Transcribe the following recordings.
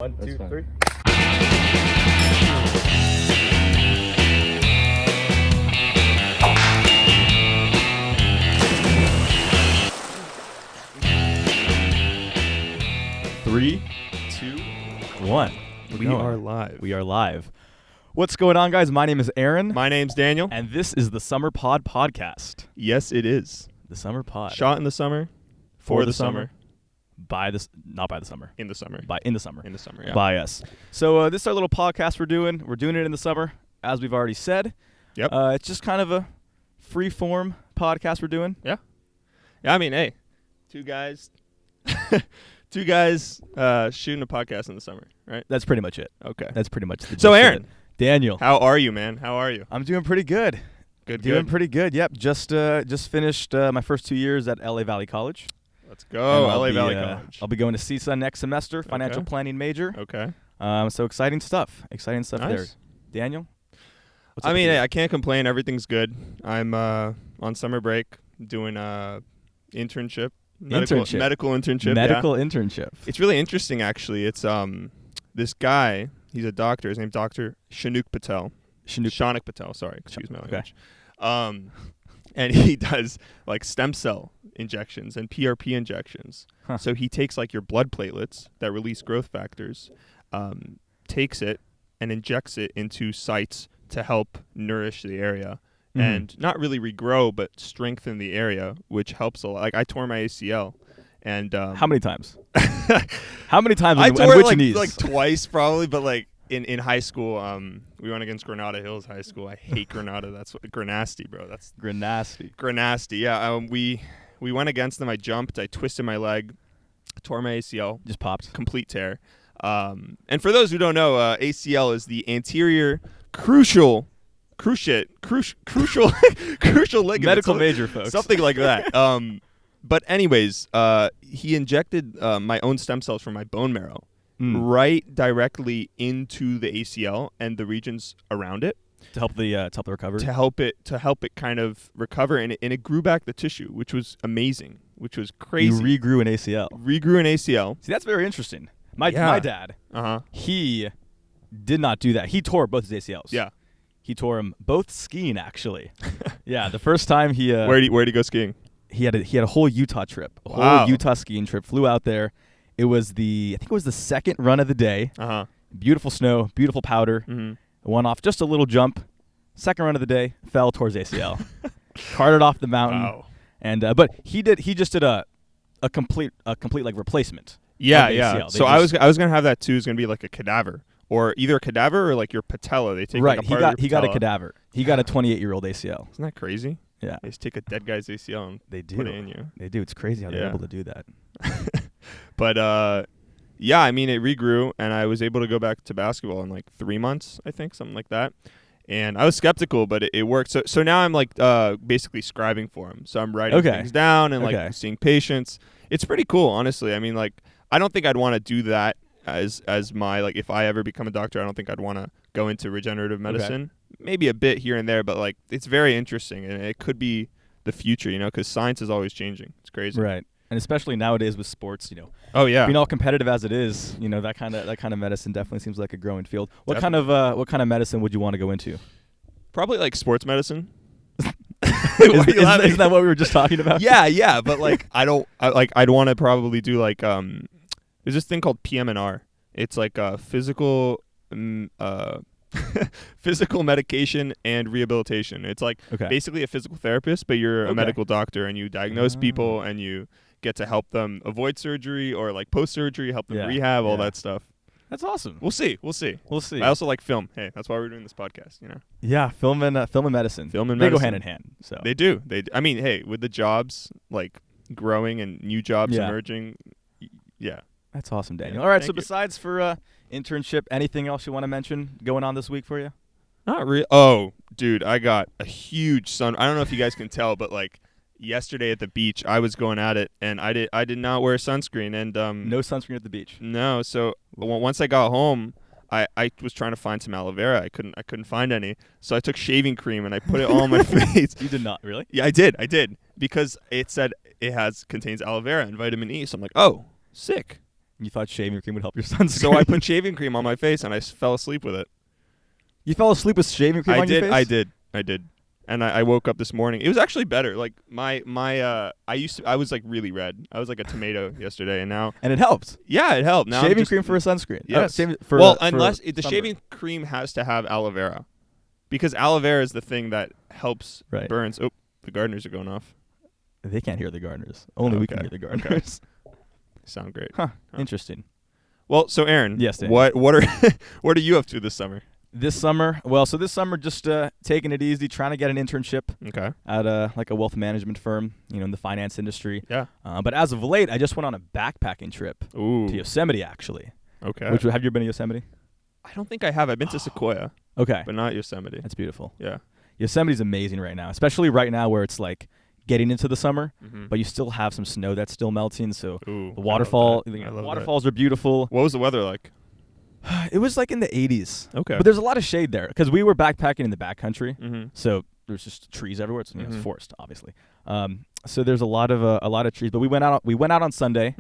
One, That's two, fine. three. Three, two, one. We are live. We are live. What's going on, guys? My name is Aaron, My name's Daniel. and this is the Summer Pod Podcast. Yes, it is. The Summer Pod. Shot in the summer, for the summer, Not by the summer. in the summer. In the summer. In the summer, yeah. By us. So this is our little podcast we're doing. We're doing it in the summer, as we've already said. Yep. It's just kind of a free-form podcast we're doing. Yeah, I mean, hey, two guys shooting a podcast in the summer, right? That's pretty much it. Okay. That's pretty much the gist So, of Aaron. it. Daniel. How are you, man? How are you? I'm doing pretty good. Good, Doing good. pretty good. Yep. Just finished my first 2 years at LA Valley College. Let's go, And I'll LA be, Valley uh, College. I'll be going to CISA next semester, financial Okay. planning major. Okay. So exciting stuff. Exciting stuff there. Nice. Daniel? What's I up mean, with hey, you? I can't complain. Everything's good. I'm on summer break doing internship. Medical internship. medical internship. It's really interesting, actually. It's this guy. He's a doctor. His name's Dr. Shanuq Patel. Shanuq Patel. Sorry, excuse my Okay. language. And he does like stem cell injections and PRP injections. Huh. So he takes like your blood platelets that release growth factors, takes it and injects it into sites to help nourish the area. Mhm. And not really regrow, but strengthen the area, which helps a lot. Like I tore my ACL, and How many times? How many times? I and tore it which knees? like twice probably, but like in high school, we went against Granada Hills High School. I hate Granada. That's what Granasty, bro. That's Granasty. Granasty. Yeah, we went against them. I jumped. I twisted my leg, tore my ACL, Just popped. complete tear. And for those who don't know, ACL is the anterior crucial ligament. Medical Something- major, folks. Something like that. But anyways, he injected my own stem cells from my bone marrow right directly into the ACL and the regions around it To help the recovery. to help it kind of recover, and it grew back the tissue, which was amazing, which was crazy. You regrew an ACL. Regrew an ACL. See, that's very interesting. My Yeah. dad, Uh-huh. he did not do that. He tore both his ACLs. Yeah. He tore them both skiing, actually. Yeah, the first time he Where'd he go skiing? he had a whole Utah trip, a Wow. whole Utah skiing trip. Flew out there. I think it was the second run of the day. Uh-huh. Beautiful snow, beautiful powder. Mm-hmm. One off, just a little jump. Second run of the day, fell towards ACL. Carted off the mountain. Wow. And but he just did a complete like replacement. Yeah, of the yeah. ACL. They So I just- was gonna have that too. It's gonna be like a cadaver, or either a cadaver or like your patella. They take right. like a part of your He got a patella. cadaver. He got a 28-year-old ACL. Isn't that crazy? Yeah, They just take a dead guy's ACL and they do. put it in you. They do. It's crazy how they're Yeah. able to do that. But yeah, I mean, it regrew, and I was able to go back to basketball in like 3 months, I think, something like that. And I was skeptical, but it worked. So now I'm like basically scribing for him. So I'm writing Okay. things down and Okay. like seeing patients. It's pretty cool, honestly. I mean, like I don't think I'd want to do that as my like if I ever become a doctor. I don't think I'd want to go into regenerative medicine. Maybe a bit here and there, but like it's very interesting, and it could be the future, because science is always changing. It's crazy. Right. And especially nowadays with sports, Oh yeah. being all competitive as it is, that kind of medicine definitely seems like a growing field. What kind of medicine would you want to go into? Probably like sports medicine. Isn't that what we were just talking about? Yeah, but like I'd want to probably do like there's this thing called PM&R. It's like physical physical medication and rehabilitation. It's like Okay. basically a physical therapist, but you're a Okay. medical doctor, and you diagnose Ah. people, and you get to help them avoid surgery or like post surgery, help them Yeah, rehab, all yeah. that stuff. That's awesome. We'll see. We'll see. I also like film. Hey, that's why we're doing this podcast. Yeah, film and medicine. Film and they go medicine. hand in hand. So They do. I mean, hey, with the jobs like growing and new jobs Yeah. emerging, yeah. that's awesome, Daniel. Yeah, All right. So thank you. besides for internship, anything else you want to mention going on this week for you? Not real. Oh, dude, I got a huge sun. I don't know if you guys can tell, but like yesterday at the beach, I was going at it, and I did not wear sunscreen, and No sunscreen at the beach. no. So once I got home, I was trying to find some aloe vera. I couldn't find any. So I took shaving cream and I put it all on my face. You did not, really? Yeah, I did because it said it contains aloe vera and vitamin E. So I'm like, oh, sick. You thought shaving cream would help your sunscreen. So I put shaving cream on my face and I fell asleep with it. You fell asleep with shaving cream on your face? I did. And I woke up this morning. It was actually better. Like I was like really red. I was like a tomato yesterday, and now. And it helped. Yeah, it helped. Now shaving cream for a sunscreen. Yes. Unless the shaving cream has to have aloe vera, because aloe vera is the thing that helps burns. Oh, the gardeners are going off. They can't hear the gardeners. Only we can hear the gardeners. Sound great. Huh. Interesting. Well, so Aaron, yes, Dan. what are you up to this summer? This summer, this summer just taking it easy, trying to get an internship at like a wealth management firm, in the finance industry. Yeah. But as of late, I just went on a backpacking trip to Yosemite, actually. Okay. Have you ever been to Yosemite? I don't think I have. I've been to Sequoia. Okay. But not Yosemite. That's beautiful. Yeah. Yosemite's amazing right now, especially right now where it's like getting into the summer, but you still have some snow that's still melting. So the waterfalls are beautiful. What was the weather like? It was like in the 80s. Okay. But there's a lot of shade there because we were backpacking in the backcountry. So there's just trees everywhere. It's, it's forest, obviously. So there's a lot of trees. But we went out on Sunday,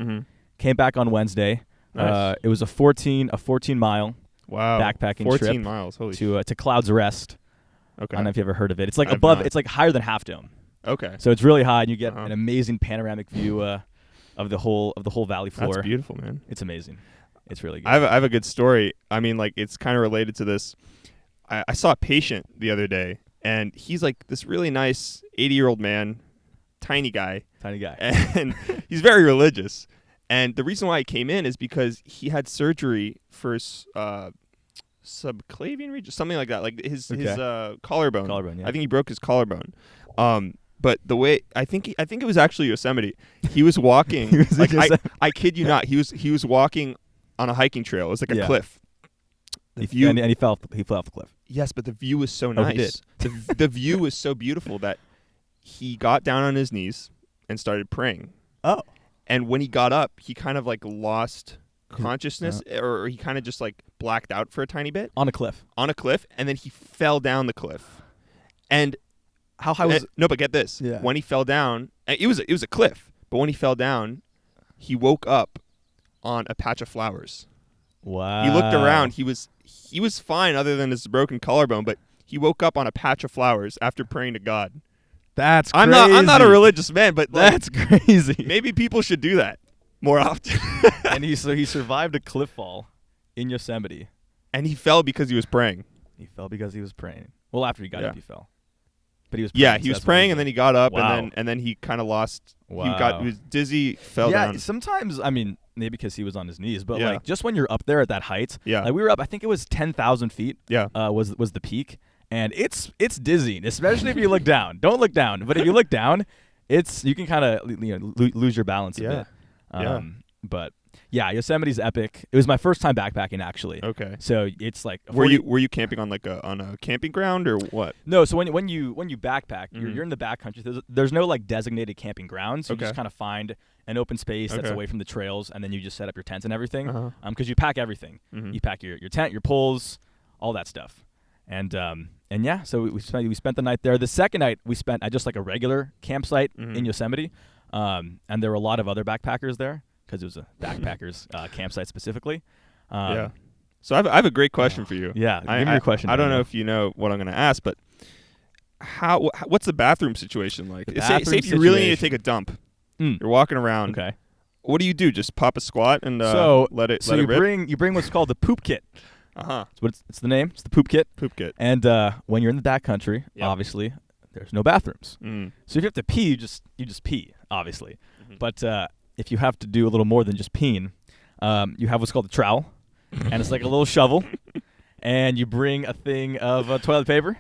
came back on Wednesday. Nice. It was a 14 mile backpacking 14 trip miles. Holy to Clouds Rest. Okay. I don't know if you ever heard of it. It's like it's like higher than Half Dome. Okay. So it's really high, and you get an amazing panoramic view of the whole valley floor. That's beautiful, man. It's amazing. It's really good. I have a good story. I mean, like, it's kind of related to this. I saw a patient the other day, and he's like this really nice 80-year-old man, tiny guy. And he's very religious. And the reason why he came in is because he had surgery for subclavian region, something like that, like his collarbone. Collarbone, yeah. I think he broke his collarbone. But the way I think it was actually Yosemite. He was walking. I kid you not. He was walking on a hiking trail. It was like a cliff. And he fell off the cliff. Yes, but the view was so nice. The view was so beautiful that he got down on his knees and started praying. Oh. And when he got up, he kind of like lost consciousness, or he kind of just like blacked out for a tiny bit. On a cliff, and then he fell down the cliff. And how high was it? No, but get this. Yeah. When he fell down, it was a cliff, but when he fell down, he woke up on a patch of flowers. Wow. He looked around. He was fine other than his broken collarbone, but he woke up on a patch of flowers after praying to God. That's crazy. I'm not a religious man, but that's crazy. Maybe people should do that more often. And he survived a cliff fall in Yosemite. And he fell because he was praying. He fell because he was praying. Well, after he got up, he fell. But he was praying. Yeah, he was praying, and then he got up, wow. and then he kind of lost. Wow. He was dizzy, fell down. Yeah, sometimes, I mean, maybe because he was on his knees, but like just when you're up there at that height, like we were up, I think it was 10,000 feet. Yeah, was the peak, and it's dizzying, especially if you look down. Don't look down, but if you look down, you can kind of lose your balance a bit. But yeah, Yosemite's epic. It was my first time backpacking, actually. Okay. So it's like were you camping on on a camping ground or what? No. So when you backpack, you're in the backcountry. There's no like designated camping grounds. You just kind of find an open space that's away from the trails, and then you just set up your tent and everything. Because you pack everything. You pack your tent, your poles, all that stuff. And yeah, so we spent the night there. The second night we spent at just like a regular campsite in Yosemite, and there were a lot of other backpackers there because it was a backpackers campsite specifically. Yeah. So I have a great question for you. Yeah, give me your question. I don't know if you know what I'm going to ask, but what's the bathroom situation like? Say if you really need to take a dump, you're walking around. Okay. What do you do? Just pop a squat and let it rip? You bring what's called the poop kit. It's the name. It's the poop kit. Poop kit. And when you're in the backcountry, obviously there's no bathrooms. So if you have to pee, you just pee, obviously. But if you have to do a little more than just peeing, you have what's called a trowel, and it's like a little shovel, and you bring a thing of toilet paper.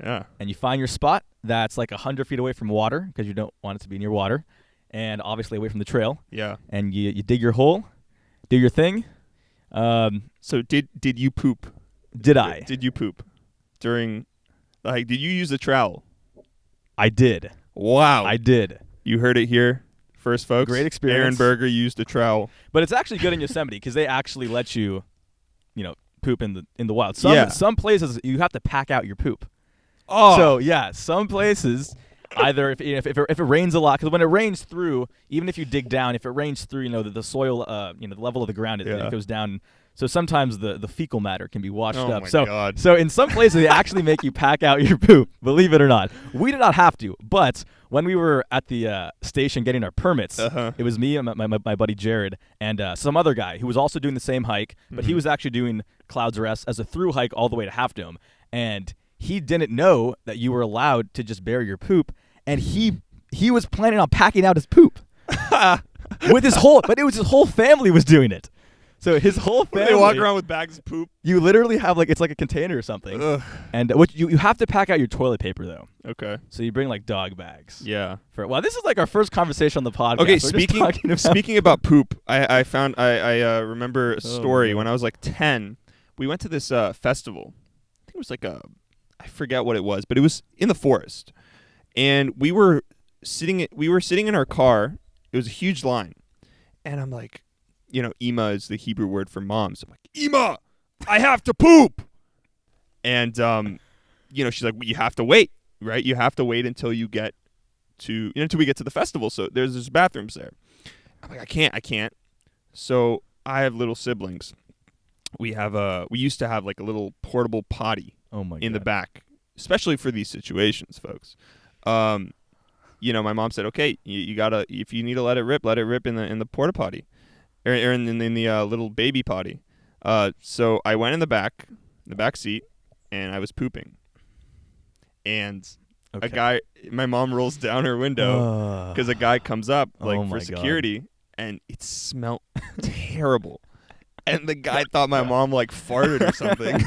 Yeah. And you find your spot that's like 100 feet away from water because you don't want it to be near water, and obviously away from the trail. Yeah. And you dig your hole, do your thing. So did you poop? Did I? Did you poop during? Like, did you use the trowel? I did. Wow. I did. You heard it here first, folks. Great experience. Aaron Berger used a trowel. But it's actually good in Yosemite because they actually let you, poop in the wild. Some places you have to pack out your poop. Oh. So yeah, some places Either if it rains a lot, because when it rains through, even if you dig down, if it rains through, the soil, the level of the ground, it goes down. So sometimes the fecal matter can be washed up. So in some places they actually make you pack out your poop, believe it or not. We did not have to, but when we were at the station getting our permits, it was me and my buddy Jared and some other guy who was also doing the same hike, but he was actually doing Clouds Rest as a through hike all the way to Half Dome. And he didn't know that you were allowed to just bury your poop, and he was planning on packing out his poop with his whole family was doing it. So his whole family. They walk around with bags of poop. You literally have it's like a container or something. Ugh. And what you have to pack out your toilet paper though. Okay. So you bring like dog bags. Yeah. This is like our first conversation on the podcast. Okay, speaking about poop, I remember a story when I was like 10. We went to this festival. I think it was like I forget what it was, but it was in the forest. And we were sitting in our car. It was a huge line. And I'm like, Ema is the Hebrew word for mom. So I'm like, Ema, I have to poop. And, she's like, well, you have to wait, right? You have to wait until you get until we get to the festival. So there's bathrooms there. I'm like, I can't. So I have little siblings. We used to have like a little portable potty in the back, especially for these situations, folks. My mom said, okay, you gotta, if you need to let it rip in the porta potty. Or in the little baby potty. So I went in the back seat, and I was pooping. And a guy, my mom rolls down her window because a guy comes up for security, and it smelled terrible. And the guy thought my mom farted or something.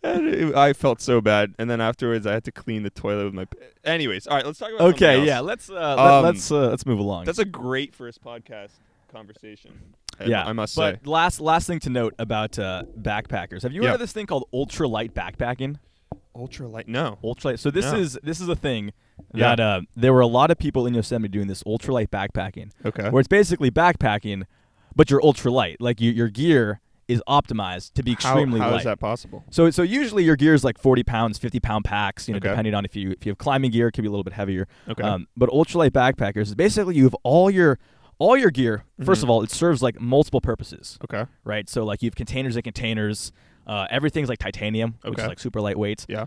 and I felt so bad. And then afterwards, I had to clean the toilet with my. Anyways, all right, let's talk about. Okay, yeah, let's move along. That's a great first podcast conversation. I must say. But last thing to note about backpackers. Have you heard of this thing called ultralight backpacking? Ultralight? No. Ultralight. So this is a thing that there were a lot of people in Yosemite doing this ultralight backpacking. Okay. Where it's basically backpacking, but you're ultralight. Like your gear is optimized to be extremely light. How is that possible? So usually your gear is like 40 pounds, 50-pound packs, depending on if you have climbing gear, it can be a little bit heavier. Okay. But ultralight backpackers is basically you have all your gear. First of all, it serves like multiple purposes. Okay. Right. So like you have containers and containers. Everything's like titanium, which is like super lightweight. Yeah.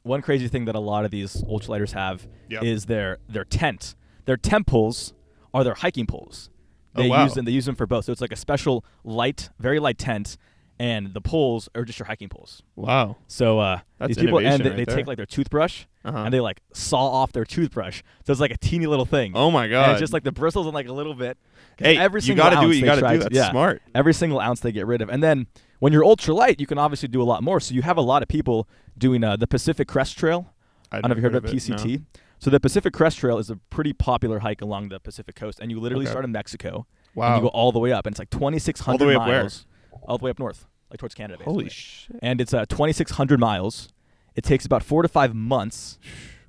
One crazy thing that a lot of these ultralighters have is their tent. Their tent poles are their hiking poles. They use them for both. So it's like a special very light tent, and the poles are just your hiking poles. Wow. So these people they take like their toothbrush and they like saw off their toothbrush. So it's like a teeny little thing. Oh my god. And it's just like the bristles and like a little bit. Hey, you gotta do what you gotta do. That's smart. Every single ounce they get rid of. And then when you're ultralight, you can obviously do a lot more. So you have a lot of people doing the Pacific Crest Trail. I don't know if you heard of PCT. No. So the Pacific Crest Trail is a pretty popular hike along the Pacific coast, and you literally start in Mexico. Wow. And you go all the way up, and it's like 2,600 miles. All the way up north, like towards Canada, basically. Holy shit. And it's 2,600 miles. It takes about 4 to 5 months.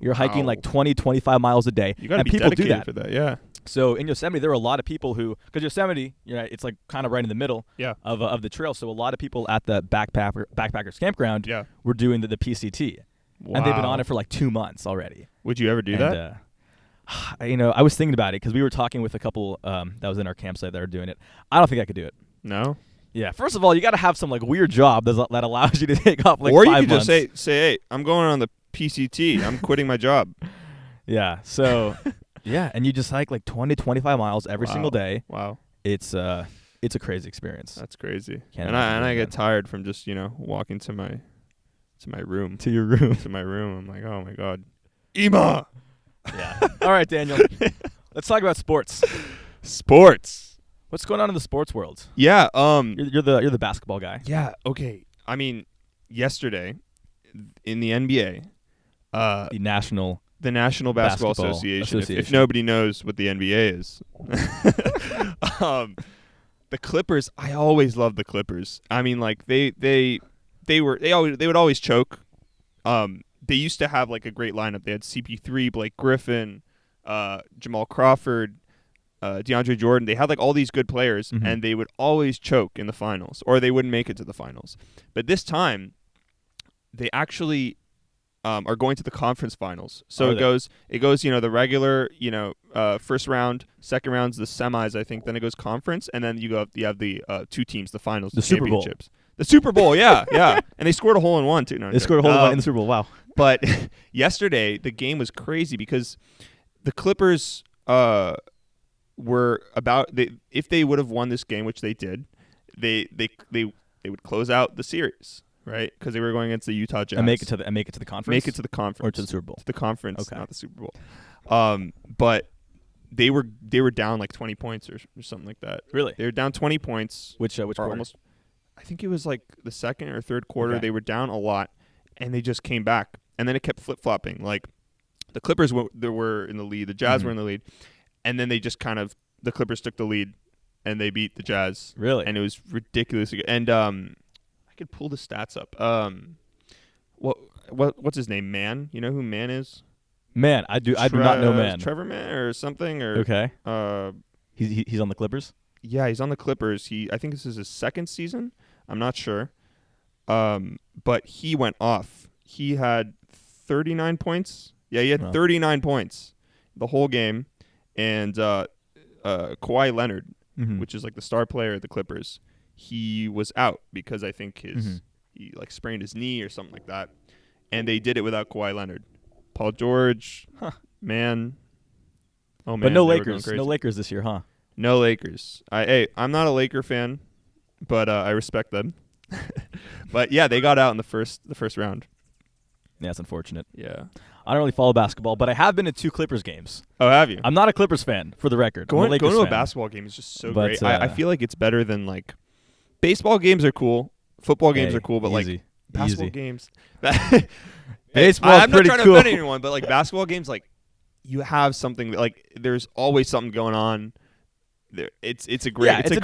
You're hiking like 20, 25 miles a day. You got to be people dedicated do that. for that, yeah. So in Yosemite, there are a lot of people who, because Yosemite, it's like kind of right in the middle of the trail. So a lot of people at the backpackers campground were doing the PCT. Wow. And they've been on it for like 2 months already. Would you ever do that? I was thinking about it because we were talking with a couple that was in our campsite that are doing it. I don't think I could do it. No? Yeah. First of all, you got to have some like weird job that allows you to take off like 5 months. Or you could just say, hey, I'm going on the PCT. I'm quitting my job. Yeah. So, yeah. And you just hike like 20, 25 miles every single day. Wow. It's a crazy experience. That's crazy. And I get tired from just, walking to my room. To your room. To my room. I'm like, oh my God. Ema! Yeah. All right, Daniel. Let's talk about sports. Sports. What's going on in the sports world? Yeah. You're the basketball guy. Yeah. Okay. I mean, yesterday in the NBA, the National Basketball Association. If nobody knows what the NBA is, the Clippers. I always loved the Clippers. I mean, like they would always choke. They used to have like a great lineup. They had CP3, Blake Griffin, Jamal Crawford, DeAndre Jordan. They had like all these good players, and they would always choke in the finals, or they wouldn't make it to the finals. But this time, they actually are going to the conference finals. So it goes, the regular, first round, second round's the semis, I think. Then it goes conference, and then you have the 2 teams, the finals, the Super Bowl. championships. The Super Bowl, yeah. And they scored a hole-in-one, too. No, they scored a hole-in-one in the Super Bowl, wow. But yesterday, the game was crazy because the Clippers were if they would have won this game, which they did, they would close out the series, right? Because they were going against the Utah Jazz and make it to the conference. Make it to the conference or to the Super Bowl. To the conference, not the Super Bowl. But they were down like 20 points or something like that. Really? They were down 20 points. Which quarter? Almost, I think it was like the second or third quarter. Okay. They were down a lot, and they just came back, and then it kept flip flopping. Like the Clippers were in the lead, the Jazz were in the lead, and then they just the Clippers took the lead, and they beat the Jazz. Really? And it was ridiculous. And I could pull the stats up. What's his name? Man? You know who Man is? Man, I do not know Man. Trevor Man or something, or okay. He's on the Clippers? Yeah, he's on the Clippers. I think this is his second season. I'm not sure. But he went off. He had 39 points. Yeah, he had 39 points the whole game. And Kawhi Leonard, which is like the star player of the Clippers, he was out because I think he like sprained his knee or something like that. And they did it without Kawhi Leonard. Paul George, Man. Oh man, but no Lakers. No Lakers this year, huh? No Lakers. I'm not a Laker fan, but I respect them. But yeah, they got out in the first round. Yeah, it's unfortunate. Yeah. I don't really follow basketball, but I have been to 2 Clippers games. Oh, have you? I'm not a Clippers fan, for the record. Going to a basketball game is just so great. I feel like it's better than like baseball games are cool, football games are cool, but like basketball games. Baseball's I'm not pretty trying cool. to offend anyone, but like basketball games, like you have something that, like there's always something going on. It's a great it's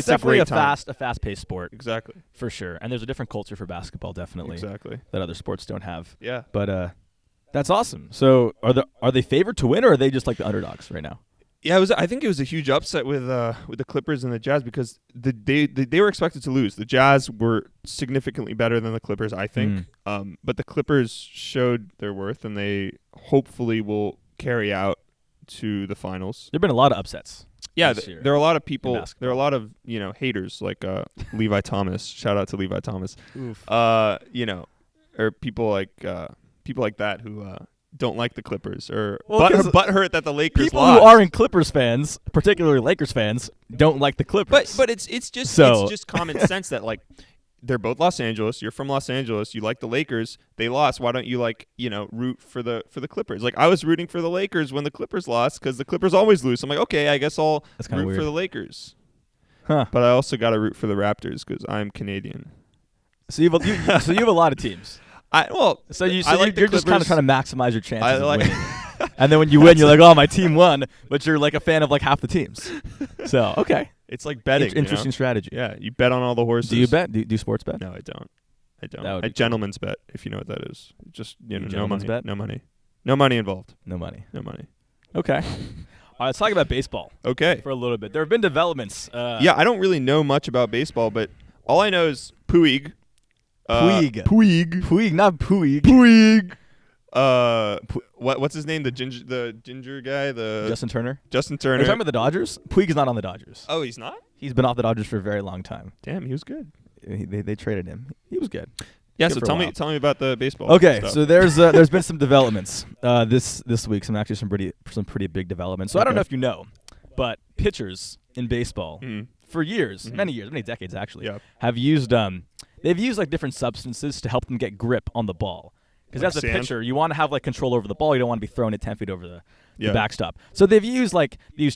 definitely a fast-paced sport. Exactly. For sure. And there's a different culture for basketball, definitely. Exactly. That other sports don't have. Yeah. But that's awesome. So are they favored to win, or are they just like the underdogs right now? Yeah, I think it was a huge upset with the Clippers and the Jazz because they were expected to lose. The Jazz were significantly better than the Clippers, I think. But the Clippers showed their worth, and they hopefully will carry out to the finals. There've been a lot of upsets. Yeah, there are a lot of people. There are a lot of haters like Levi Thomas. Shout out to Levi Thomas. Oof. Or people like that who don't like the Clippers or butthurt that the Lakers people lost. Who aren't Clippers fans, particularly Lakers fans, don't like the Clippers. But it's just common sense that like they're both Los Angeles. You're from Los Angeles. You like the Lakers. They lost. Why don't you root for the Clippers? Like I was rooting for the Lakers when the Clippers lost because the Clippers always lose. I'm like, okay, I guess I'll root for the Lakers. Huh. But I also got to root for the Raptors because I'm Canadian. So you have a lot of teams. You're just kind of trying to maximize your chances of winning. And then when you win, you're like, oh, my team won. But you're like a fan of like half the teams. So, okay. It's like betting. Interesting strategy. Yeah, you bet on all the horses. Do you bet? Do you sports bet? No, I don't. A gentleman's bet, if you know what that is. Just no money. Bet? No money. No money involved. No money. Okay. All right, let's talk about baseball. Okay. For a little bit. There have been developments. I don't really know much about baseball, but all I know is Puig. Puig, not Puig. Puig. What's his name? The ginger guy. Justin Turner. Are you talking about the Dodgers? Puig's not on the Dodgers. Oh, he's not? He's been off the Dodgers for a very long time. Damn, he was good. They traded him. He was good. Yeah. So tell me about the baseball. Okay. Stuff. So there's been some developments this week. Some pretty big developments. So I don't know if you know, but pitchers in baseball for years, many decades actually, have used they've used like different substances to help them get grip on the ball. Because like as a sand? pitcher, you want to have like control over the ball. You don't want to be throwing it 10 feet over the backstop. So they've used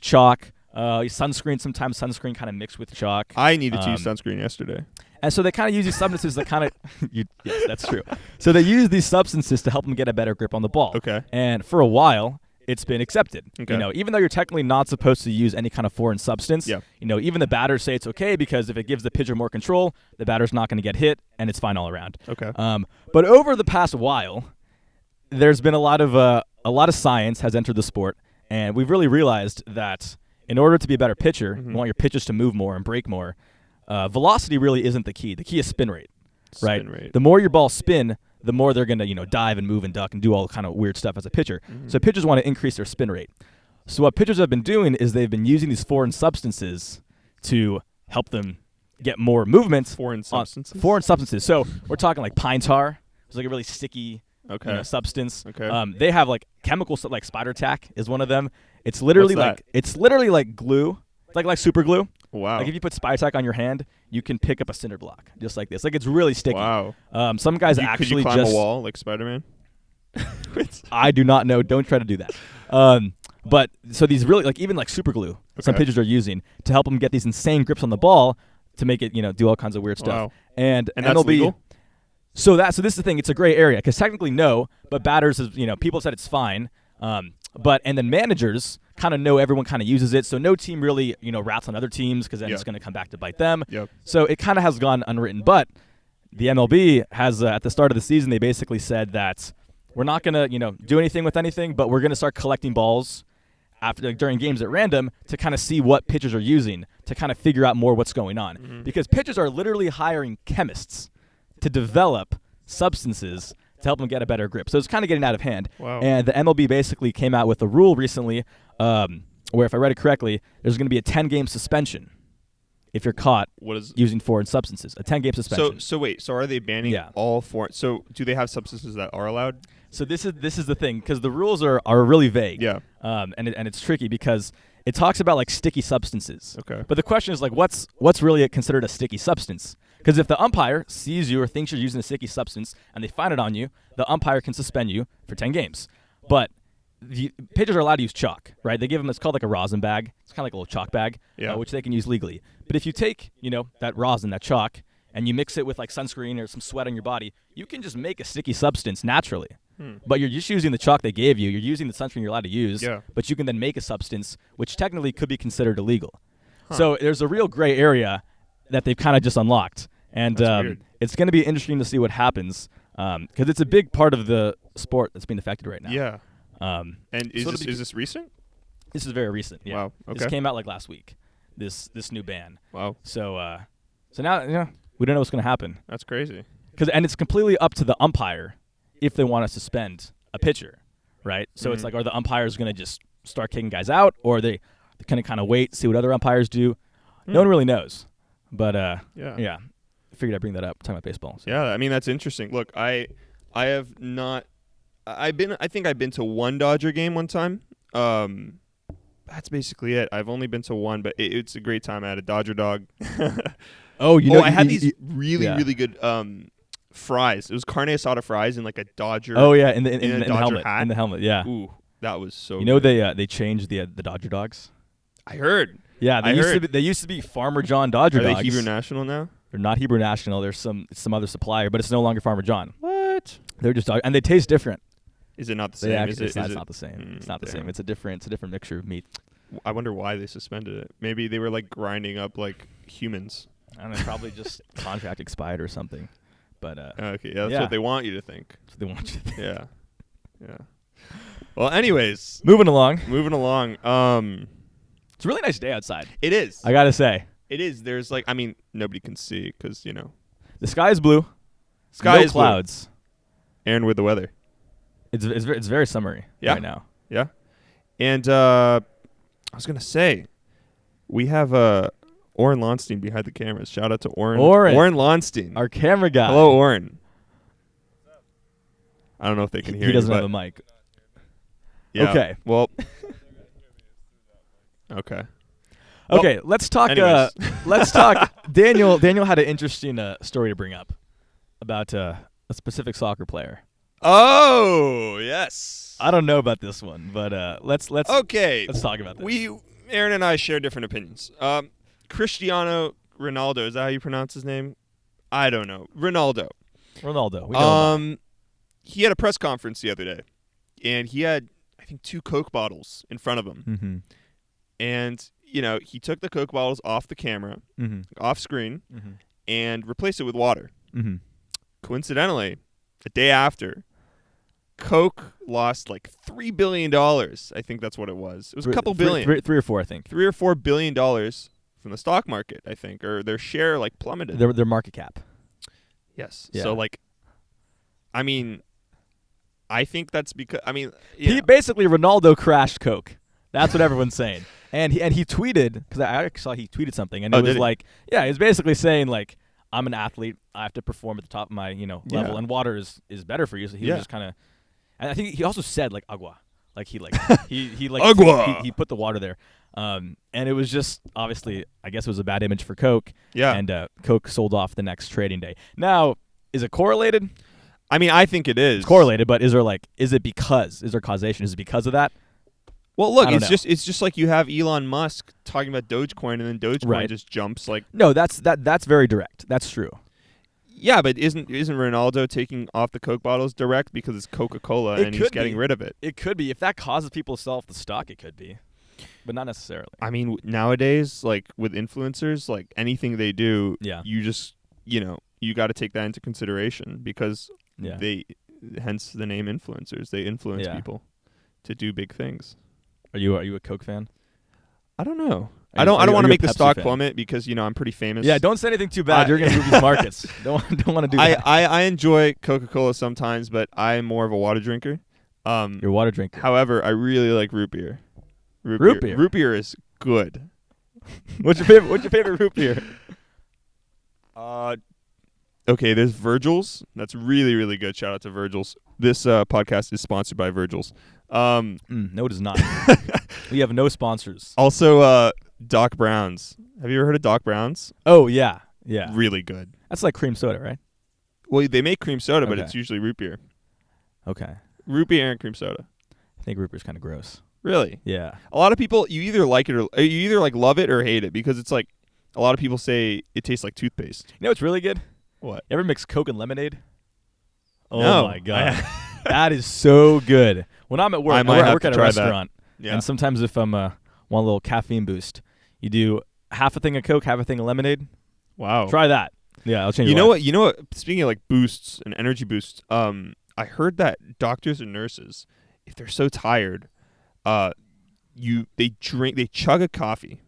chalk, sunscreen. Sometimes sunscreen kind of mixed with chalk. I needed to use sunscreen yesterday. And so they kind of use these substances that kind of yes, that's true. So they use these substances to help them get a better grip on the ball. Okay. And for a while, it's been accepted. Okay. Even though you're technically not supposed to use any kind of foreign substance, even the batters say it's okay because if it gives the pitcher more control, the batter's not going to get hit, and it's fine all around. Okay. But over the past while, there's been a lot of science has entered the sport, and we've really realized that in order to be a better pitcher, you want your pitches to move more and break more. Velocity really isn't the key. The key is spin rate. Right? Spin rate. The more your ball spin, the more they're going to, dive and move and duck and do all kind of weird stuff as a pitcher. So pitchers want to increase their spin rate. So what pitchers have been doing is they've been using these foreign substances to help them get more movement. Foreign substances? Foreign substances. So we're talking like pine tar. It's like a really sticky substance. Okay. They have like chemical like spider tack is one of them. It's literally like glue. It's like super glue. Wow. Like if you put spider tack on your hand, you can pick up a cinder block just like this. Like it's really sticky. Wow. Some guys actually could you climb a wall like Spider-Man? I do not know. Don't try to do that. But so these really like even like super glue some pitchers are using to help them get these insane grips on the ball to make it do all kinds of weird stuff. Wow. And that's MLB, legal? So this is the thing. It's a gray area because technically no, but batters is people said it's fine. And then managers kind of know everyone kind of uses it, so no team really rats on other teams because then it's going to come back to bite them. Yep. So it kind of has gone unwritten. But the MLB has at the start of the season they basically said that we're not going to do anything with anything, but we're going to start collecting balls after during games at random to kind of see what pitchers are using to kind of figure out more what's going on because pitchers are literally hiring chemists to develop substances to help them get a better grip. So it's kind of getting out of hand. Wow. And the MLB basically came out with a rule recently where, if I read it correctly, there's going to be a 10-game suspension if you're caught using foreign substances. A 10-game suspension. So wait. So are they banning all foreign? So do they have substances that are allowed? So this is the thing because the rules are really vague. Yeah. And it's tricky because it talks about like sticky substances. Okay. But the question is like what's really considered a sticky substance? Because if the umpire sees you or thinks you're using a sticky substance and they find it on you, the umpire can suspend you for 10 games. But the pitchers are allowed to use chalk, right? They give them, it's called like a rosin bag. It's kind of like a little chalk bag, which they can use legally. But if you take, that rosin, that chalk, and you mix it with like sunscreen or some sweat on your body, you can just make a sticky substance naturally. But you're just using the chalk they gave you. You're using the sunscreen you're allowed to use, but you can then make a substance which technically could be considered illegal. So there's a real gray area that they've kind of just unlocked. And it's going to be interesting to see what happens because it's a big part of the sport that's being affected right now. Yeah. And is this recent? This is very recent. Yeah. Wow. Okay. This came out like last week. This new ban. Wow. So now we don't know what's going to happen. That's crazy. And it's completely up to the umpire if they want to suspend a pitcher, right? So it's like, are the umpires going to just start kicking guys out, or are they going to kind of wait, see what other umpires do? No one really knows. But yeah. I figured I'd bring that up talking about baseball. So. Yeah, I mean that's interesting. Look, I have not. I think I've been to one Dodger game one time. That's basically it. I've only been to one, but it's a great time. I had a Dodger dog. I had these really good fries. It was carne asada fries and like a Dodger. Oh yeah, in the Dodger helmet. hat. In the helmet, yeah. Ooh, that was so. They changed the Dodger dogs. I heard. Yeah, they used to be Farmer John Dodger dogs. Are they Hebrew National now? They're not Hebrew National. There's some other supplier, but it's no longer Farmer John. What? They're just and they taste different. Is it not the same? It's not the same. It's not the same. It's a different mixture of meat. I wonder why they suspended it. Maybe they were like grinding up like humans. I don't know. Probably just contract expired or something. But okay, yeah, that's what they want you to think. That's what they want you to think. Yeah. Well, anyways, moving along. It's a really nice day outside. It is. I gotta say. It is. There's nobody can see because the sky is blue. Sky is clouds. Blue. And with the weather. It's very summery right now. Yeah. And I was gonna say, we have Oren Lonstein behind the cameras. Shout out to Oren Lonstein, our camera guy. Hello, Oren. I don't know if they can hear you. He doesn't have a mic. Yeah. Okay. Well. Okay. Okay. Let's talk. Let's talk. Daniel had an interesting story to bring up about a specific soccer player. Oh yes. I don't know about this one, but let's talk about this. Aaron and I share different opinions. Cristiano Ronaldo, is that how you pronounce his name? I don't know. Ronaldo. We know he had a press conference the other day, and he had, I think, 2 Coke bottles in front of him. Mm-hmm. And, he took the Coke bottles off the camera, off screen, and replaced it with water. Mm-hmm. Coincidentally, the day after, Coke lost like $3 billion. I think that's what it was. It was a couple billion. 3 or 4, I think. $3 or $4 billion from the stock market, I think, or their share plummeted. Their market cap. Yes. Yeah. So I mean, I think that's because he basically Ronaldo crashed Coke. That's what everyone's saying. And he tweeted, because I actually saw he tweeted something, and it was like, he was basically saying like, I'm an athlete, I have to perform at the top of my level, and water is better for you. So he was just kind of, and I think he also said like agua, like he agua. He put the water there, and it was just obviously I guess it was a bad image for Coke. Yeah, and Coke sold off the next trading day. Now, is it correlated? I mean, I think it is. It's correlated, but is there causation? Is it because of that? Well, look, it's just like you have Elon Musk talking about Dogecoin, and then Dogecoin just jumps like. No, that's very direct. That's true. Yeah, but isn't Ronaldo taking off the Coke bottles direct because it's Coca-Cola and he's getting rid of it? It could be. If that causes people to sell off the stock, it could be, but not necessarily. I mean, nowadays, like with influencers, like anything they do, you just you got to take that into consideration because hence the name influencers. They influence people to do big things. Are you a Coke fan? I don't know. I don't want to make the stock plummet because I'm pretty famous. Yeah, don't say anything too bad. You're gonna move these markets. Don't want to do that. I enjoy Coca-Cola sometimes, but I'm more of a water drinker. You're a water drinker. However, I really like root beer. Root beer. Root beer is good. What's your favorite root beer? Okay, there's Virgil's. That's really, really good. Shout out to Virgil's. This podcast is sponsored by Virgil's. No, it is not. We have no sponsors. Also, Doc Brown's. Have you ever heard of Doc Brown's? Oh, yeah. Really good. That's like cream soda, right? Well, they make cream soda, but it's usually root beer. Okay. Root beer and cream soda. I think root beer's kind of gross. Really? Yeah. A lot of people, you either like it or you either like love it or hate it because it's like a lot of people say it tastes like toothpaste. You know what's really good? What? You ever mix Coke and lemonade? Oh, no. My God. That is so good. When I'm at work, I work at a restaurant. Yeah. And sometimes if I'm want a little caffeine boost, you do half a thing of Coke, half a thing of lemonade. Wow. Try that. Yeah, I'll change You know what? Speaking of like boosts and energy boosts, I heard that doctors and nurses, if they're so tired, they chug a coffee,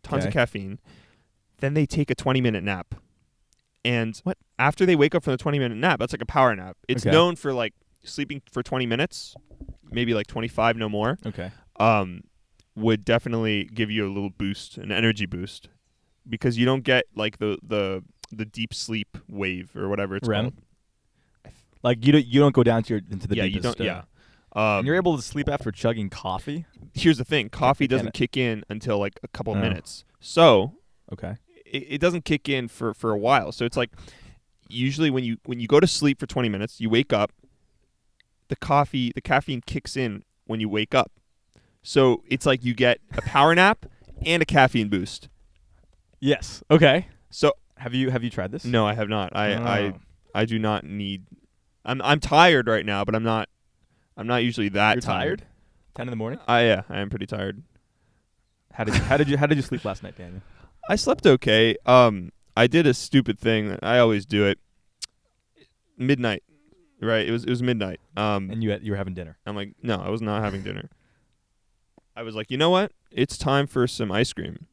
tons of caffeine, then they take a 20-minute nap. And after they wake up from the 20-minute nap, that's like a power nap. It's known for like sleeping for 20 minutes, maybe like 25, no more. Okay. Would definitely give you a little boost, an energy boost, because you don't get like the deep sleep wave or whatever it's REM? called. Like you don't go down into the deepest. You don't. Yeah. And you're able to sleep after chugging coffee? Here's the thing. Coffee doesn't kick in until like a couple of minutes. So it doesn't kick in for a while. So it's like usually when you go to sleep for 20 minutes, you wake up, the caffeine kicks in when you wake up. So it's like you get a power nap and a caffeine boost. Yes. Okay. So have you tried this? No, I have not. I do not need. I'm tired right now, but I'm not usually that. You're tired? 10 in the morning? I am pretty tired. How did you sleep last night, Daniel? I slept okay. I did a stupid thing. I always do it. Midnight, right? It was midnight. And you were having dinner. I'm like, no, I was not having dinner. I was like, you know what? It's time for some ice cream.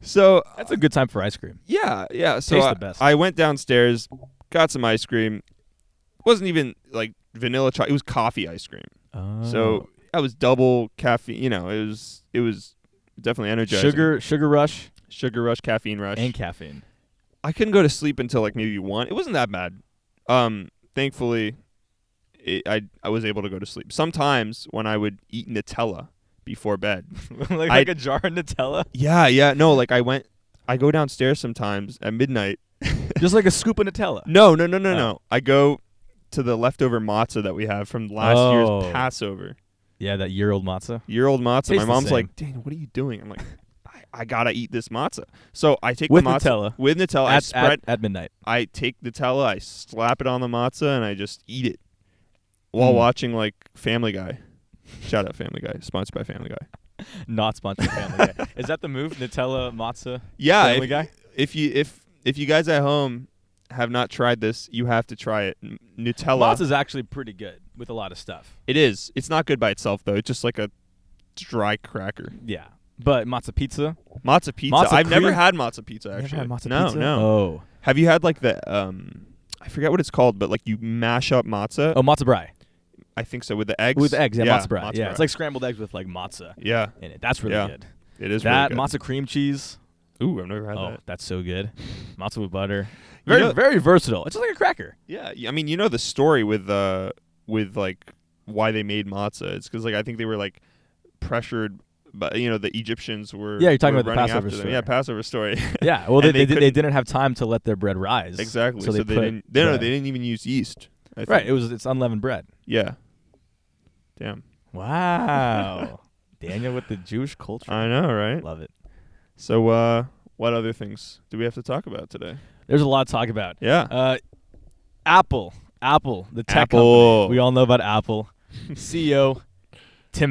So that's a good time for ice cream. Yeah. So Tastes the best. I went downstairs, got some ice cream. It wasn't even like vanilla chocolate. It was coffee ice cream. Oh. So I was double caffeine. It was definitely energizing. Sugar rush, caffeine rush, and caffeine. I couldn't go to sleep until like maybe 1. It wasn't that bad. Thankfully, I was able to go to sleep. Sometimes when I would eat Nutella before bed, like a jar of Nutella. Yeah. No, like I go downstairs sometimes at midnight. Just like a scoop of Nutella. No. I go to the leftover matzah that we have from last year's Passover. Yeah, that year-old matzah. Tastes my mom's like, Daniel, what are you doing? I'm like, I gotta eat this matzah. So I take the matzah with Nutella. I spread at midnight. I take Nutella, I slap it on the matzah, and I just eat it while watching like Family Guy. Shout out Family Guy, sponsored by Family Guy. Not sponsored by Family Guy. Is that the move? Nutella, matzah. Yeah, Family Guy. If you guys at home have not tried this, you have to try it. Nutella. Matzah's actually pretty good with a lot of stuff. It is. It's not good by itself though. It's just like a dry cracker. Yeah. But matzah pizza? I've never had matzah pizza actually. Never had matzah pizza? No. Oh. Have you had like the I forget what it's called, but like you mash up matzah. Oh, matzo brie. I think so, with the eggs. With the eggs, yeah, matzo brie. Matzo Yeah, brie. it's like scrambled eggs with like matzah in it. That's really good. It is that really good. matzo cream cheese. Ooh, I've never had that. Oh, that's so good. Matzo with butter. Very versatile. It's just like a cracker. Yeah, I mean, you know the story with like why they made matzah. It's because like I think they were like pressured, but the Egyptians were. Yeah, you're talking about the running Passover after them. story. Yeah, Passover story. Yeah, well, they didn't have time to let their bread rise. Exactly. So they didn't. They didn't even use yeast. I think. Right. It's unleavened bread. Yeah. Damn. Wow. Daniel with the Jewish culture. I know, right? Love it. So, what other things do we have to talk about today? There's a lot to talk about. Yeah. Apple, the tech Apple. company. We all know about Apple. CEO, Tim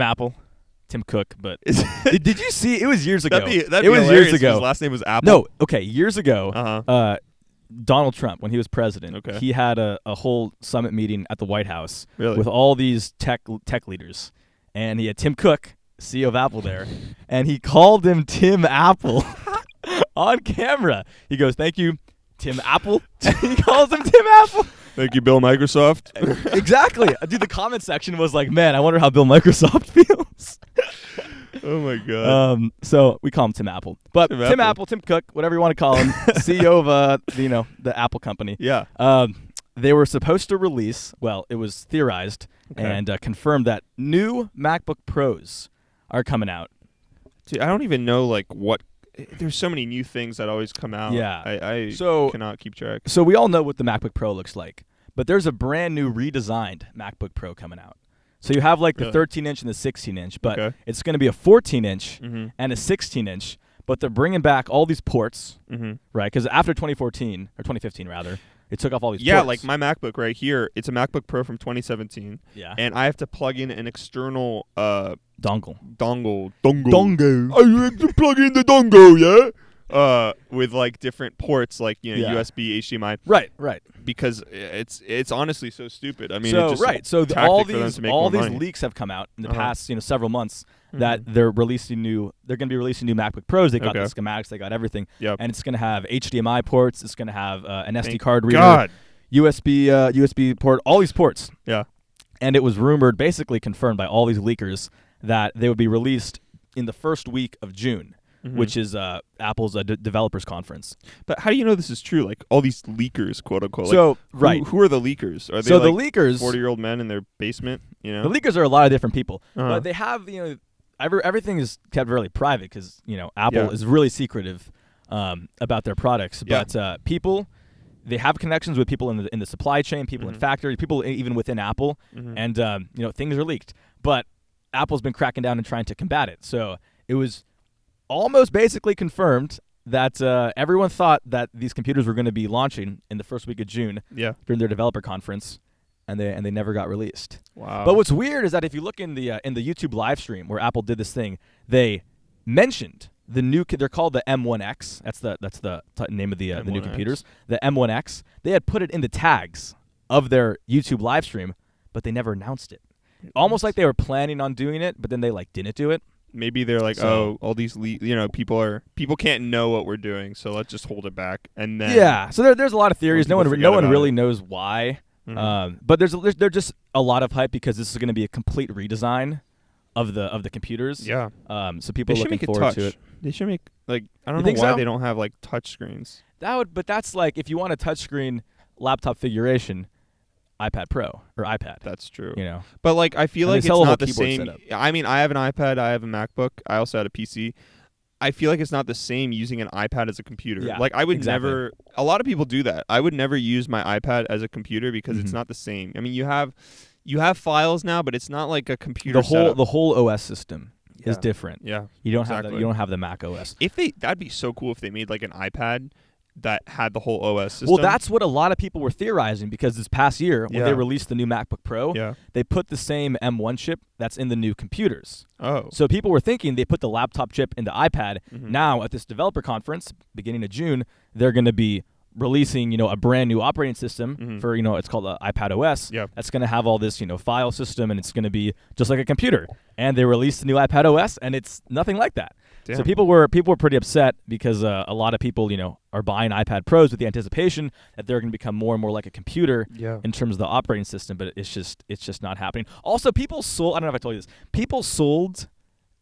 Cook. But did you see? It was years ago. That'd it was hilarious years ago. His last name was Apple. No, okay, years ago. Uh-huh. Donald Trump, when he was president, Okay. he had a whole summit meeting at the White House Really? with all these tech leaders, and he had Tim Cook, CEO of Apple, there, and he called him Tim Apple on camera. He goes, "Thank you, Tim Apple." He calls him Tim Apple. Thank you, Bill Microsoft. Exactly, dude. The comment section was like, "Man, I wonder how Bill Microsoft feels." Oh my god. So we call him Tim Apple, but Tim Apple, Tim Cook, whatever you want to call him, CEO of the Apple company. Yeah. They were supposed to release. Well, it was theorized and confirmed that new MacBook Pros are coming out. Dude, I don't even know like what. There's so many new things that always come out. Yeah. I cannot keep track. So we all know what the MacBook Pro looks like, but there's a brand new redesigned MacBook Pro coming out. So you have like the 13-inch and the 16-inch, but it's going to be a 14-inch and a 16-inch, but they're bringing back all these ports, right? Because after 2014, or 2015 rather, it took off all these ports. Yeah, like my MacBook right here, it's a MacBook Pro from 2017. Yeah. And I have to plug in an external dongle. Dongle. I have to plug in the dongle, yeah? With like different ports, like USB, HDMI. Right. Because it's honestly so stupid. I mean, so it's just all these leaks have come out in the Uh-huh. past several months that they're going to be releasing new MacBook Pros. They got the schematics, they got everything, and it's going to have HDMI ports. It's going to have an SD card reader, USB port, all these ports. Yeah, and it was rumored, basically confirmed by all these leakers, that they would be released in the first week of June. Which is Apple's developers conference. But how do you know this is true? Like all these leakers, quote unquote. So like, who are the leakers? Are they so like the leakers, 40-year-old men in their basement? The leakers are a lot of different people, but they have everything is kept really private because Apple is really secretive about their products. But people, they have connections with people in the supply chain, people in factories, people even within Apple, and things are leaked. But Apple's been cracking down and trying to combat it. So it was almost basically confirmed that everyone thought that these computers were going to be launching in the first week of June during their developer conference, and they never got released. Wow. But what's weird is that if you look in the YouTube live stream where Apple did this thing, they mentioned the new. They're called the M1X. That's the name of the new computers. The M1X. They had put it in the tags of their YouTube live stream, but they never announced it. Almost like they were planning on doing it, but then they didn't do it. Maybe they're like, all these people can't know what we're doing, so let's just hold it back. And then so there's a lot of theories. No one really knows why. But there's just a lot of hype because this is going to be a complete redesign of the computers. Yeah. So people are looking forward to it. They should make I don't know why they don't have touch screens. But that's like if you want a touchscreen laptop configuration, iPad Pro or iPad. That's true. But I feel like it's not the same. Setup. I mean, I have an iPad, I have a MacBook, I also had a PC. I feel like it's not the same using an iPad as a computer. Yeah, I would never. A lot of people do that. I would never use my iPad as a computer because it's not the same. I mean, you have files now, but it's not like a computer. The whole OS system is different. Yeah, you don't have the Mac OS. That'd be so cool if they made an iPad that had the whole OS system. Well, that's what a lot of people were theorizing because this past year when they released the new MacBook Pro, they put the same M1 chip that's in the new computers. Oh. So people were thinking they put the laptop chip in the iPad. Now at this developer conference, beginning of June, they're going to be releasing, a brand new operating system for, it's called iPad OS. Yeah. That's going to have all this, file system, and it's going to be just like a computer. And they released the new iPad OS, and it's nothing like that. Damn. So people were pretty upset because a lot of people, are buying iPad Pros with the anticipation that they're going to become more and more like a computer in terms of the operating system, but it's just not happening. Also, people sold, I don't know if I told you this, people sold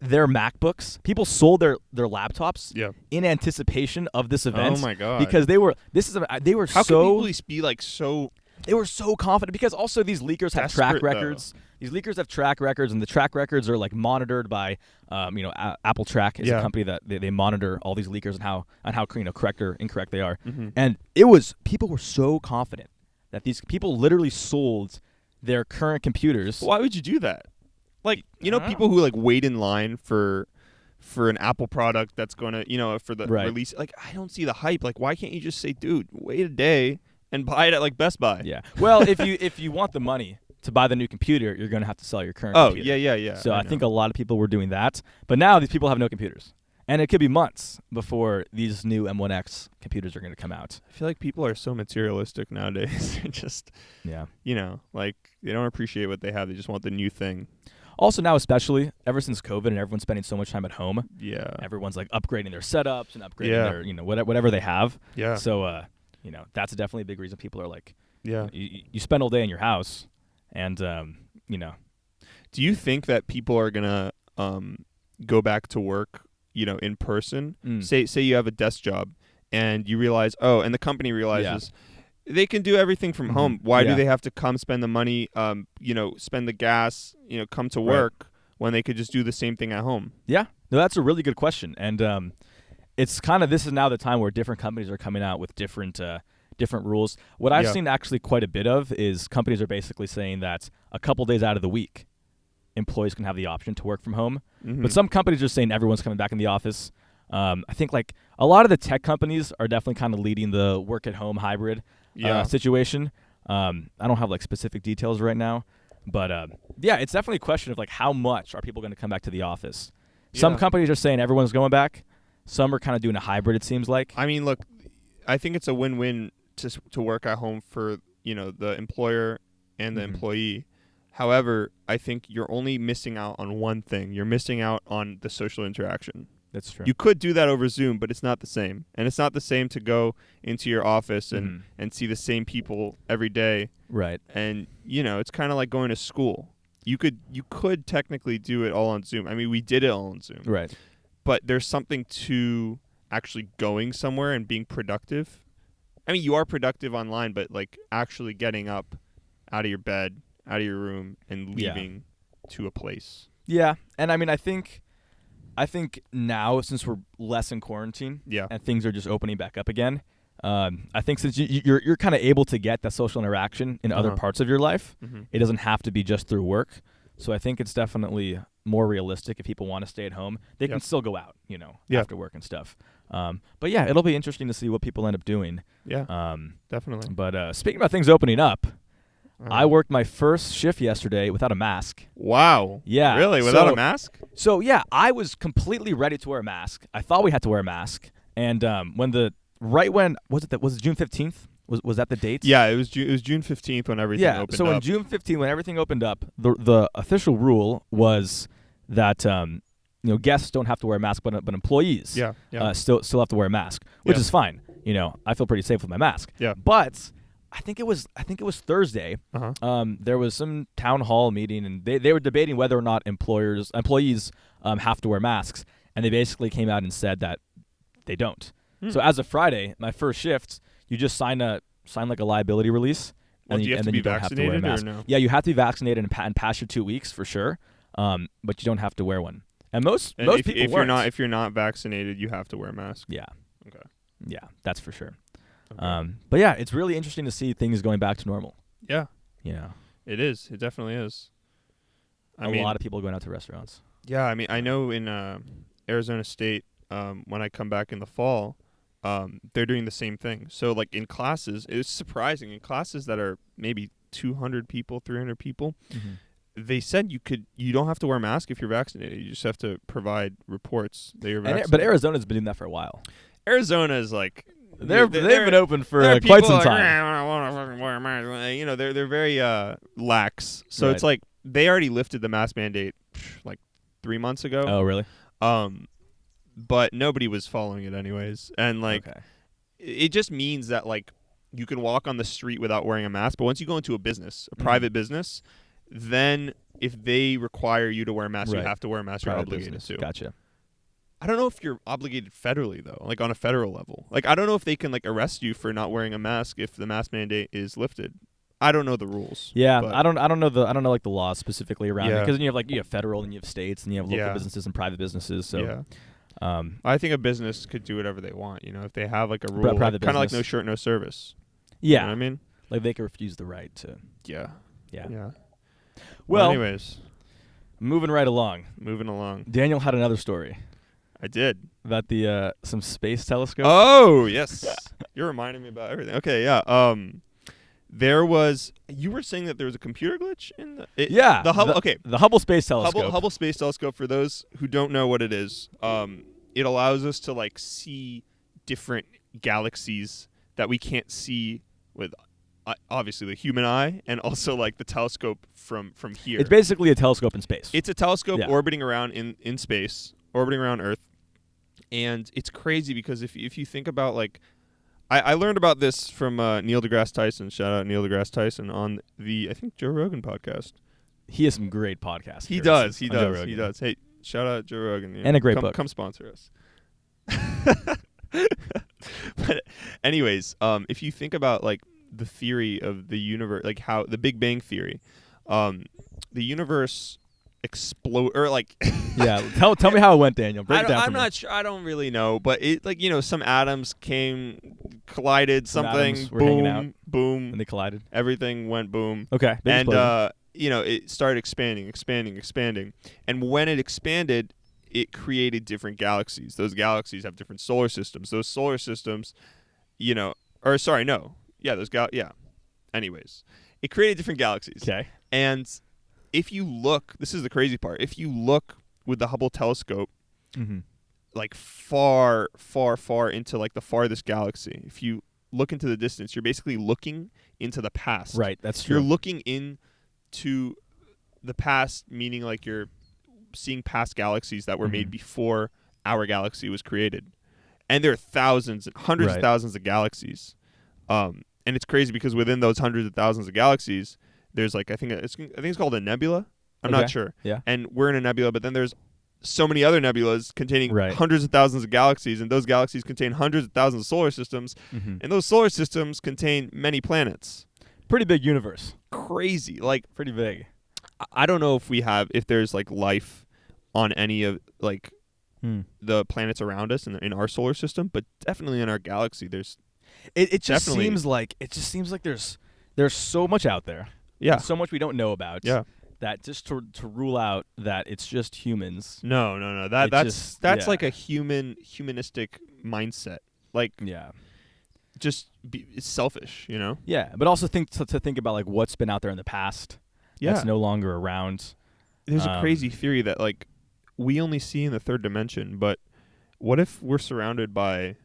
their MacBooks, people sold their laptops in anticipation of this event. Oh my god. Because they were How can people be like so they were so confident, because also these leakers have track records. These leakers have track records, and the track records are like monitored by, Apple Track is a company that they monitor all these leakers and how correct or incorrect they are. Mm-hmm. And people were so confident that these people literally sold their current computers. Why would you do that? Like, people who like wait in line for an Apple product that's going to, for the release. Like, I don't see the hype. Like, why can't you just say, dude, wait a day and buy it at like Best Buy? Yeah. Well, if you want the money to buy the new computer, you're going to have to sell your current computer. Yeah. So I think a lot of people were doing that. But now these people have no computers. And it could be months before these new M1X computers are going to come out. I feel like people are so materialistic nowadays. They're just, like they don't appreciate what they have. They just want the new thing. Also now, especially ever since COVID and everyone's spending so much time at home. Yeah. Everyone's like upgrading their setups and upgrading their, whatever they have. Yeah. So, that's definitely a big reason people are like, you spend all day in your house and, Do you think that people are going to go back to work, in person? Say you have a desk job and you realize, and the company realizes they can do everything from home. Why do they have to come spend the money, spend the gas, come to work when they could just do the same thing at home? Yeah. No, that's a really good question. And it's kind of, this is now the time where different companies are coming out with different rules. What I've seen actually quite a bit of is companies are basically saying that a couple days out of the week, employees can have the option to work from home. Mm-hmm. But some companies are saying everyone's coming back in the office. I think like a lot of the tech companies are definitely kind of leading the work at home hybrid situation. I don't have like specific details right now, but it's definitely a question of like how much are people going to come back to the office. Some companies are saying everyone's going back. Some are kind of doing a hybrid, it seems like. I mean, look, I think it's a win-win to work at home for, the employer and the employee. However, I think you're only missing out on one thing. You're missing out on the social interaction. That's true. You could do that over Zoom, but it's not the same. And it's not the same to go into your office and see the same people every day. Right. And, it's kind of like going to school. You could technically do it all on Zoom. I mean, we did it all on Zoom. Right. But there's something to actually going somewhere and being productive. I mean, you are productive online, but like actually getting up out of your bed, out of your room, and leaving to a place. Yeah. And I mean, I think now, since we're less in quarantine and things are just opening back up again, I think since you're kind of able to get that social interaction in other parts of your life, it doesn't have to be just through work. So I think it's definitely more realistic if people want to stay at home. They can still go out, after work and stuff. But yeah, it'll be interesting to see what people end up doing. Yeah, definitely. But speaking about things opening up, I worked my first shift yesterday without a mask. Wow. Yeah. Really? Without a mask? So yeah, I was completely ready to wear a mask. I thought we had to wear a mask. And was it June 15th? Was that the date? Yeah, it was June 15th when everything opened up. So on June 15th when everything opened up, the official rule was that guests don't have to wear a mask, but employees still have to wear a mask, which is fine. I feel pretty safe with my mask. Yeah. But I think it was Thursday. There was some town hall meeting, and they were debating whether or not employees have to wear masks, and they basically came out and said that they don't. So as of Friday, my first shift, you just sign like a liability release, and then you don't have to wear a mask. Or no? Yeah, you have to be vaccinated and pass your 2 weeks for sure, but you don't have to wear one. And most people if you're not vaccinated, you have to wear a mask. Yeah. Okay. Yeah, that's for sure. Okay. But yeah, it's really interesting to see things going back to normal. Yeah. Yeah. It is. It definitely is. A lot of people going out to restaurants. Yeah, I mean, I know in Arizona State, when I come back in the fall, they're doing the same thing. So like in classes, it's surprising. In classes that are maybe 200 people, 300 people, they said you don't have to wear a mask if you're vaccinated. You just have to provide reports that you're vaccinated. But Arizona's been doing that for a while. Arizona is like they've been open for quite some time. They're very lax. So it's like they already lifted the mask mandate like 3 months ago. Oh, really? but nobody was following it anyways. And like, it just means that like you can walk on the street without wearing a mask. But once you go into a business, a private business, then if they require you to wear a mask, you have to wear a mask. You're obligated to. Gotcha. I don't know if you're obligated federally though, like on a federal level. Like I don't know if they can like arrest you for not wearing a mask if the mask mandate is lifted. I don't know the rules. Yeah, I don't know like the laws specifically around it, because then you have federal and you have states and you have local businesses and private businesses. So I think a business could do whatever they want. You know, if they have like a rule, kind of like no shirt, no service. Yeah, you know what I mean, like they can refuse the right to. Yeah. Well, anyways, moving right along. Daniel had another story. I did. About the some space telescope. Oh yes, you're reminding me about everything. Okay, yeah. There was. You were saying that there was a computer glitch in the. The Hubble. The Hubble Space Telescope. Hubble Space Telescope. For those who don't know what it is, it allows us to like see different galaxies that we can't see with. Obviously the human eye, and also like the telescope from here. It's basically a telescope in space. It's a telescope orbiting around in space, orbiting around Earth. And it's crazy because if you think about like, I learned about this from Neil deGrasse Tyson. Shout out Neil deGrasse Tyson on the, I think, Joe Rogan podcast. He has some great podcasts. He does. Hey, shout out Joe Rogan. And a great book. Come sponsor us. But anyways, if you think about like the theory of the universe, like how the Big Bang Theory, the universe explode or like tell me how it went, Daniel. Break it down. I'm not sure. I don't really know, but it like some atoms collided, something boom, and they collided. Everything went boom. Okay, and it started expanding, and when it expanded, it created different galaxies. Those galaxies have different solar systems. Those solar systems, Anyways, it created different galaxies. Okay, and if you look, this is the crazy part. If you look with the Hubble telescope, like far, far, far into like the farthest galaxy, if you look into the distance, you're basically looking into the past. Right, that's true. You're looking into the past, meaning like you're seeing past galaxies that were made before our galaxy was created. And there are thousands, hundreds of thousands of galaxies. And it's crazy because within those hundreds of thousands of galaxies, there's like I think it's called a nebula. I'm not sure. Yeah. And we're in a nebula, but then there's so many other nebulas containing hundreds of thousands of galaxies, and those galaxies contain hundreds of thousands of solar systems, and those solar systems contain many planets. Pretty big universe. Crazy, like pretty big. I don't know if there's like life on any of like the planets around us in our solar system, but definitely in our galaxy there's. It just seems like there's so much out there. Yeah. So much we don't know about. Yeah. That just to rule out that it's just humans. No. That's like a humanistic mindset. Like it's selfish, you know? Yeah, but also think about like what's been out there in the past. Yeah. That's no longer around. There's a crazy theory that like we only see in the third dimension, but what if we're surrounded by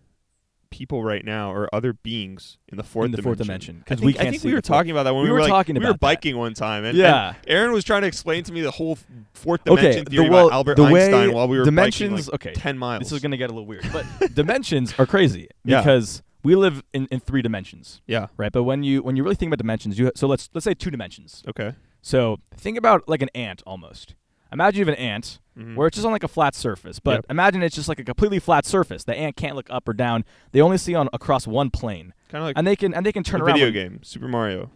people right now or other beings in the fourth dimension? Because I think we were talking about that when we were biking one time, and Aaron was trying to explain to me the whole fourth dimension theory about Albert Einstein while we were biking 10 miles. This is going to get a little weird, but dimensions are crazy because we live in 3 dimensions. Yeah. Right. But when you really think about dimensions, so let's say 2 dimensions. Okay. So think about like an ant almost. Imagine you have an ant where it's just on like a flat surface, but imagine it's just like a completely flat surface. The ant can't look up or down. They only see across one plane. Kind of like and they can turn around. Video game, Super Mario.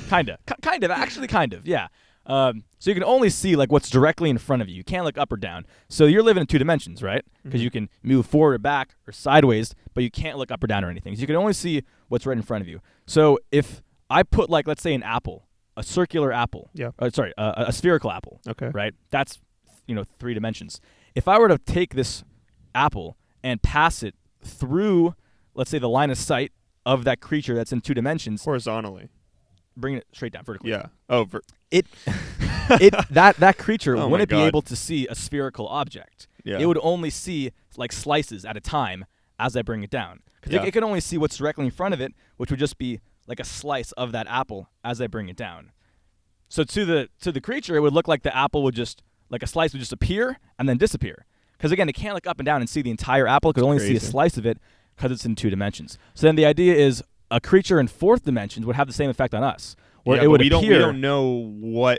Kind of, actually kind of, yeah. So you can only see like what's directly in front of you. You can't look up or down. So you're living in 2 dimensions, right? Because you can move forward or back or sideways, but you can't look up or down or anything. So you can only see what's right in front of you. So if I put like, let's say an apple, a circular apple. Yeah. A spherical apple. Okay. Right? That's 3 dimensions. If I were to take this apple and pass it through, let's say, the line of sight of that creature that's in 2 dimensions. Horizontally. Bring it straight down vertically. Yeah. Oh, that creature wouldn't be able to see a spherical object. Yeah. It would only see like slices at a time as I bring it down. Because it can only see what's directly in front of it, which would just be like a slice of that apple as I bring it down. So to the creature, it would look like the apple would just, like a slice would just appear and then disappear. Because again, it can't look up and down and see the entire apple. It could only see a slice of it because it's in 2 dimensions. So then the idea is a creature in 4th dimensions would have the same effect on us. Where it would appear, we don't know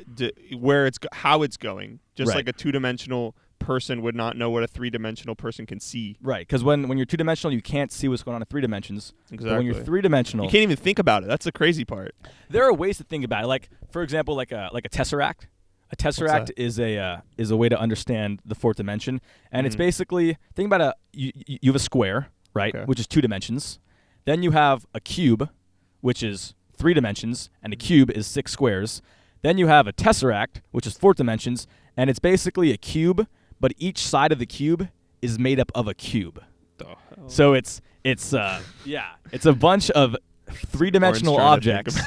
how it's going. Just like a 2-dimensional person would not know what a 3-dimensional person can see. Right, because when you're 2-dimensional, you can't see what's going on in 3 dimensions. Exactly. But when you're 3-dimensional, you can't even think about it. That's the crazy part. There are ways to think about it. Like, for example, like a tesseract. A tesseract is a way to understand the 4th dimension, and it's basically, think about you have a square, right, which is 2 dimensions. Then you have a cube, which is 3 dimensions, and a cube is 6 squares. Then you have a tesseract, which is 4 dimensions, and it's basically a cube, but each side of the cube is made up of a cube. So it's a bunch of 3-dimensional objects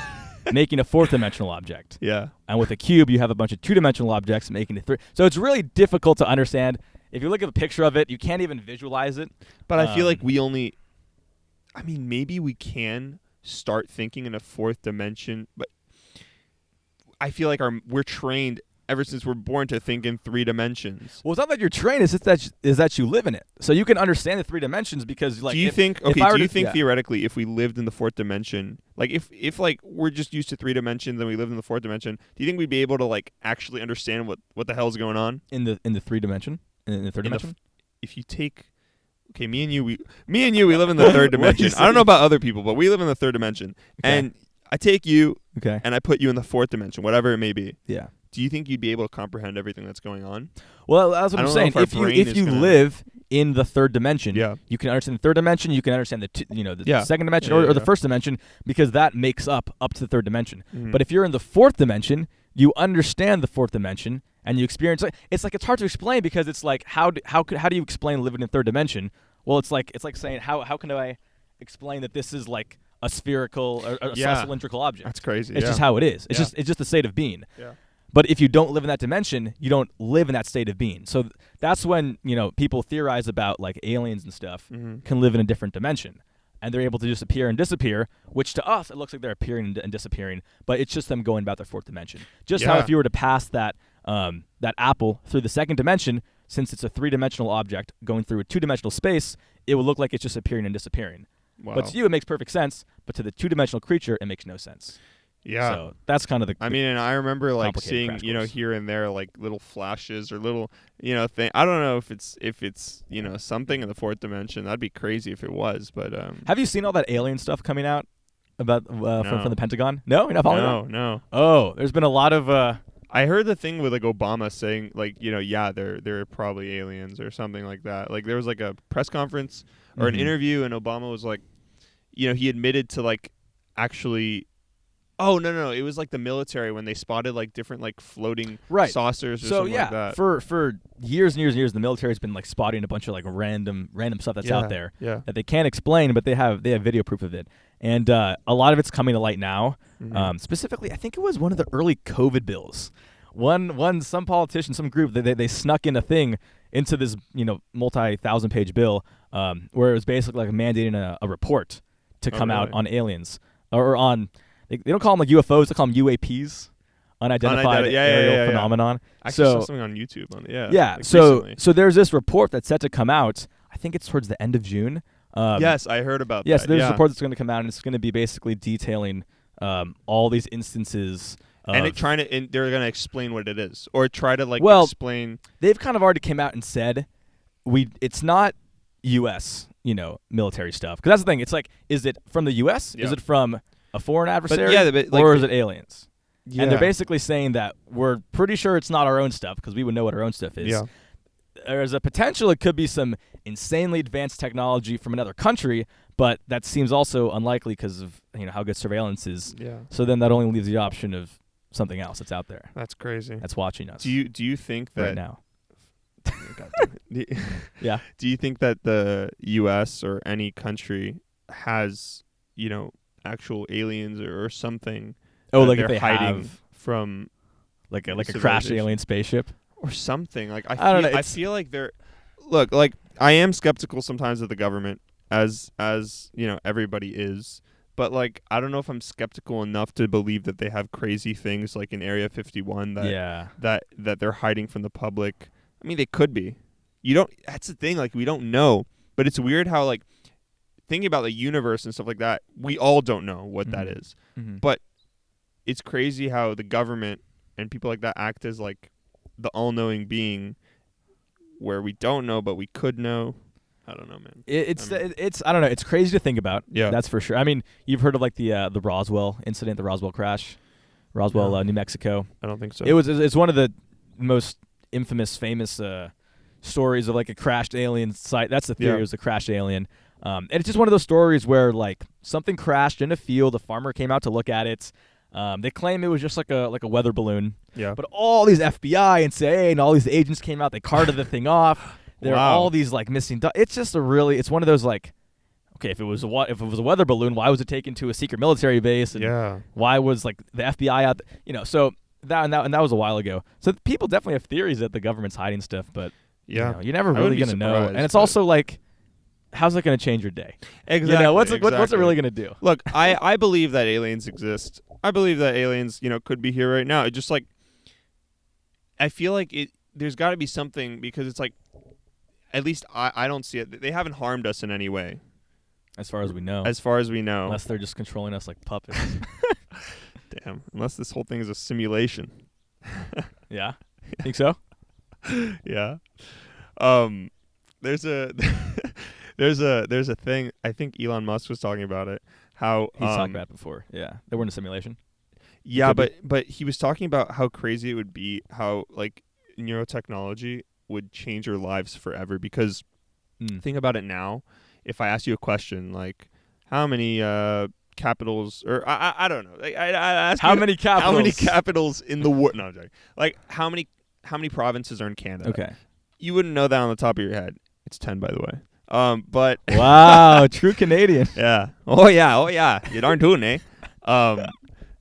making a 4th-dimensional object. Yeah. And with a cube, you have a bunch of 2-dimensional objects making a 3. So it's really difficult to understand. If you look at a picture of it, you can't even visualize it. But I feel like maybe we can start thinking in a 4th dimension, but I feel like we're trained ever since we're born to think in 3 dimensions. Well, it's not that you're trained; it's that you live in it. So you can understand the 3 dimensions because, like, do you think theoretically, if we lived in the 4th dimension, like if like we're just used to 3 dimensions and we live in the 4th dimension, do you think we'd be able to like actually understand what the hell is going on in the 3 dimension, in the 3rd dimension? If you take me and you, we live in the 3rd dimension. I don't know about other people, but we live in the 3rd dimension. Okay. And I take you and I put you in the 4th dimension, whatever it may be. Yeah. Do you think you'd be able to comprehend everything that's going on? Well, that's what I'm saying. If you live in the 3rd dimension, you can understand the 3rd dimension, you can understand the 2nd dimension or the 1st dimension, because that makes up to the 3rd dimension. Mm-hmm. But if you're in the 4th dimension, you understand the 4th dimension and you experience it's hard to explain, because it's like how do you explain living in 3rd dimension? Well, it's like saying how can I explain that this is like a spherical or a cylindrical object? That's crazy. It's just how it is. It's just a state of being. Yeah. But if you don't live in that dimension, you don't live in that state of being. So that's when, people theorize about like aliens and stuff can live in a different dimension, and they're able to just appear and disappear, which to us, it looks like they're appearing and disappearing, but it's just them going about their 4th dimension. Just how if you were to pass that apple through the 2nd dimension, since it's a 3-dimensional object going through a 2-dimensional space, it will look like it's just appearing and disappearing. Wow. But to you, it makes perfect sense, but to the 2-dimensional creature, it makes no sense. Yeah. So that's kind of the and I remember like seeing, here and there like little flashes or little, thing. I don't know if it's something in the 4th dimension. That'd be crazy if it was, but have you seen all that alien stuff coming out about from the Pentagon? No, you're not following that? No. Oh, there's been a lot of I heard the thing with like Obama saying like, they're probably aliens or something like that. Like there was like a press conference or an interview, and Obama was like, he admitted to like actually. Oh, no. It was like the military when they spotted like different like floating saucers or something like that. For years and years and years, the military's been like spotting a bunch of like random stuff that's out there that they can't explain, but they have video proof of it. And a lot of it's coming to light now. Mm-hmm. Specifically, I think it was one of the early COVID bills. Some politician, some group, they snuck in a thing into this multi-thousand-page bill where it was basically like mandating a report to come out on aliens or on. They don't call them like UFOs; they call them UAPs, unidentified aerial phenomenon. I actually saw something on YouTube on it. Yeah. Like so there's this report that's set to come out. I think it's towards the end of June. Yes, I heard about that. Yes, there's a report that's going to come out, and it's going to be basically detailing all these instances. And they're going to explain what it is, or try to explain. They've kind of already came out and said it's not U.S. military stuff, because that's the thing. It's like, is it from the U.S.? Yeah. Is it from a foreign adversary, or is it aliens? Yeah. And they're basically saying that we're pretty sure it's not our own stuff, because we would know what our own stuff is. Yeah. There's a potential it could be some insanely advanced technology from another country, but that seems also unlikely because of how good surveillance is. Yeah. So then that only leaves the option of something else that's out there. That's crazy. That's watching us. Do you think that right now? Yeah. Do you think that the U.S. or any country has actual aliens or something? Oh, like if they hiding have from like a crashed alien spaceship or something. Like I don't know. I feel like they're like I am skeptical sometimes of the government, as everybody is. But like I don't know if I'm skeptical enough to believe that they have crazy things like in Area 51 that they're hiding from the public. I mean, they could be. That's the thing. Like, we don't know. But it's weird how, like, thinking about the universe and stuff like that, we all don't know what that is. Mm-hmm. But it's crazy how the government and people like that act as, like, the all-knowing being where we don't know, but we could know. I don't know, man. It's I don't know. It's crazy to think about. Yeah, that's for sure. I mean, you've heard of like the Roswell incident, the Roswell crash, New Mexico. I don't think so. It's one of the most famous stories of like a crashed alien site. That's the theory. It was a crashed alien. And it's just one of those stories where like something crashed in a field. A farmer came out to look at it. They claim it was just like a weather balloon. Yeah. But all these FBI and CIA and all these agents came out. They carted the thing off. There are all these like missing. It's just it's one of those like, okay, if it was a weather balloon, why was it taken to a secret military base? And why was like the FBI out? So that was a while ago. So people definitely have theories that the government's hiding stuff, but you're never really gonna know. And it's also like, how's it gonna change your day? Exactly. What's it really gonna do? Look, I believe that aliens exist. I believe that aliens, could be here right now. It just like, I feel like there's got to be something, because it's like, at least I don't see it. They haven't harmed us in any way. As far as we know. Unless they're just controlling us like puppets. Damn. Unless this whole thing is a simulation. Yeah? Think so? Yeah. There's a thing, I think Elon Musk was talking about it. How he's talked about it before. Yeah. They were in a simulation. Yeah, but he was talking about how crazy it would be, how like neurotechnology would change your lives forever, because think about it now. If I ask you a question like, how many capitals, or I don't know, like, I ask how many capitals in the world? No, I'm joking. Like how many provinces are in Canada? Okay, you wouldn't know that on the top of your head. It's 10, by the way. But wow, true Canadian. Yeah. Oh yeah. You darn tootin', eh?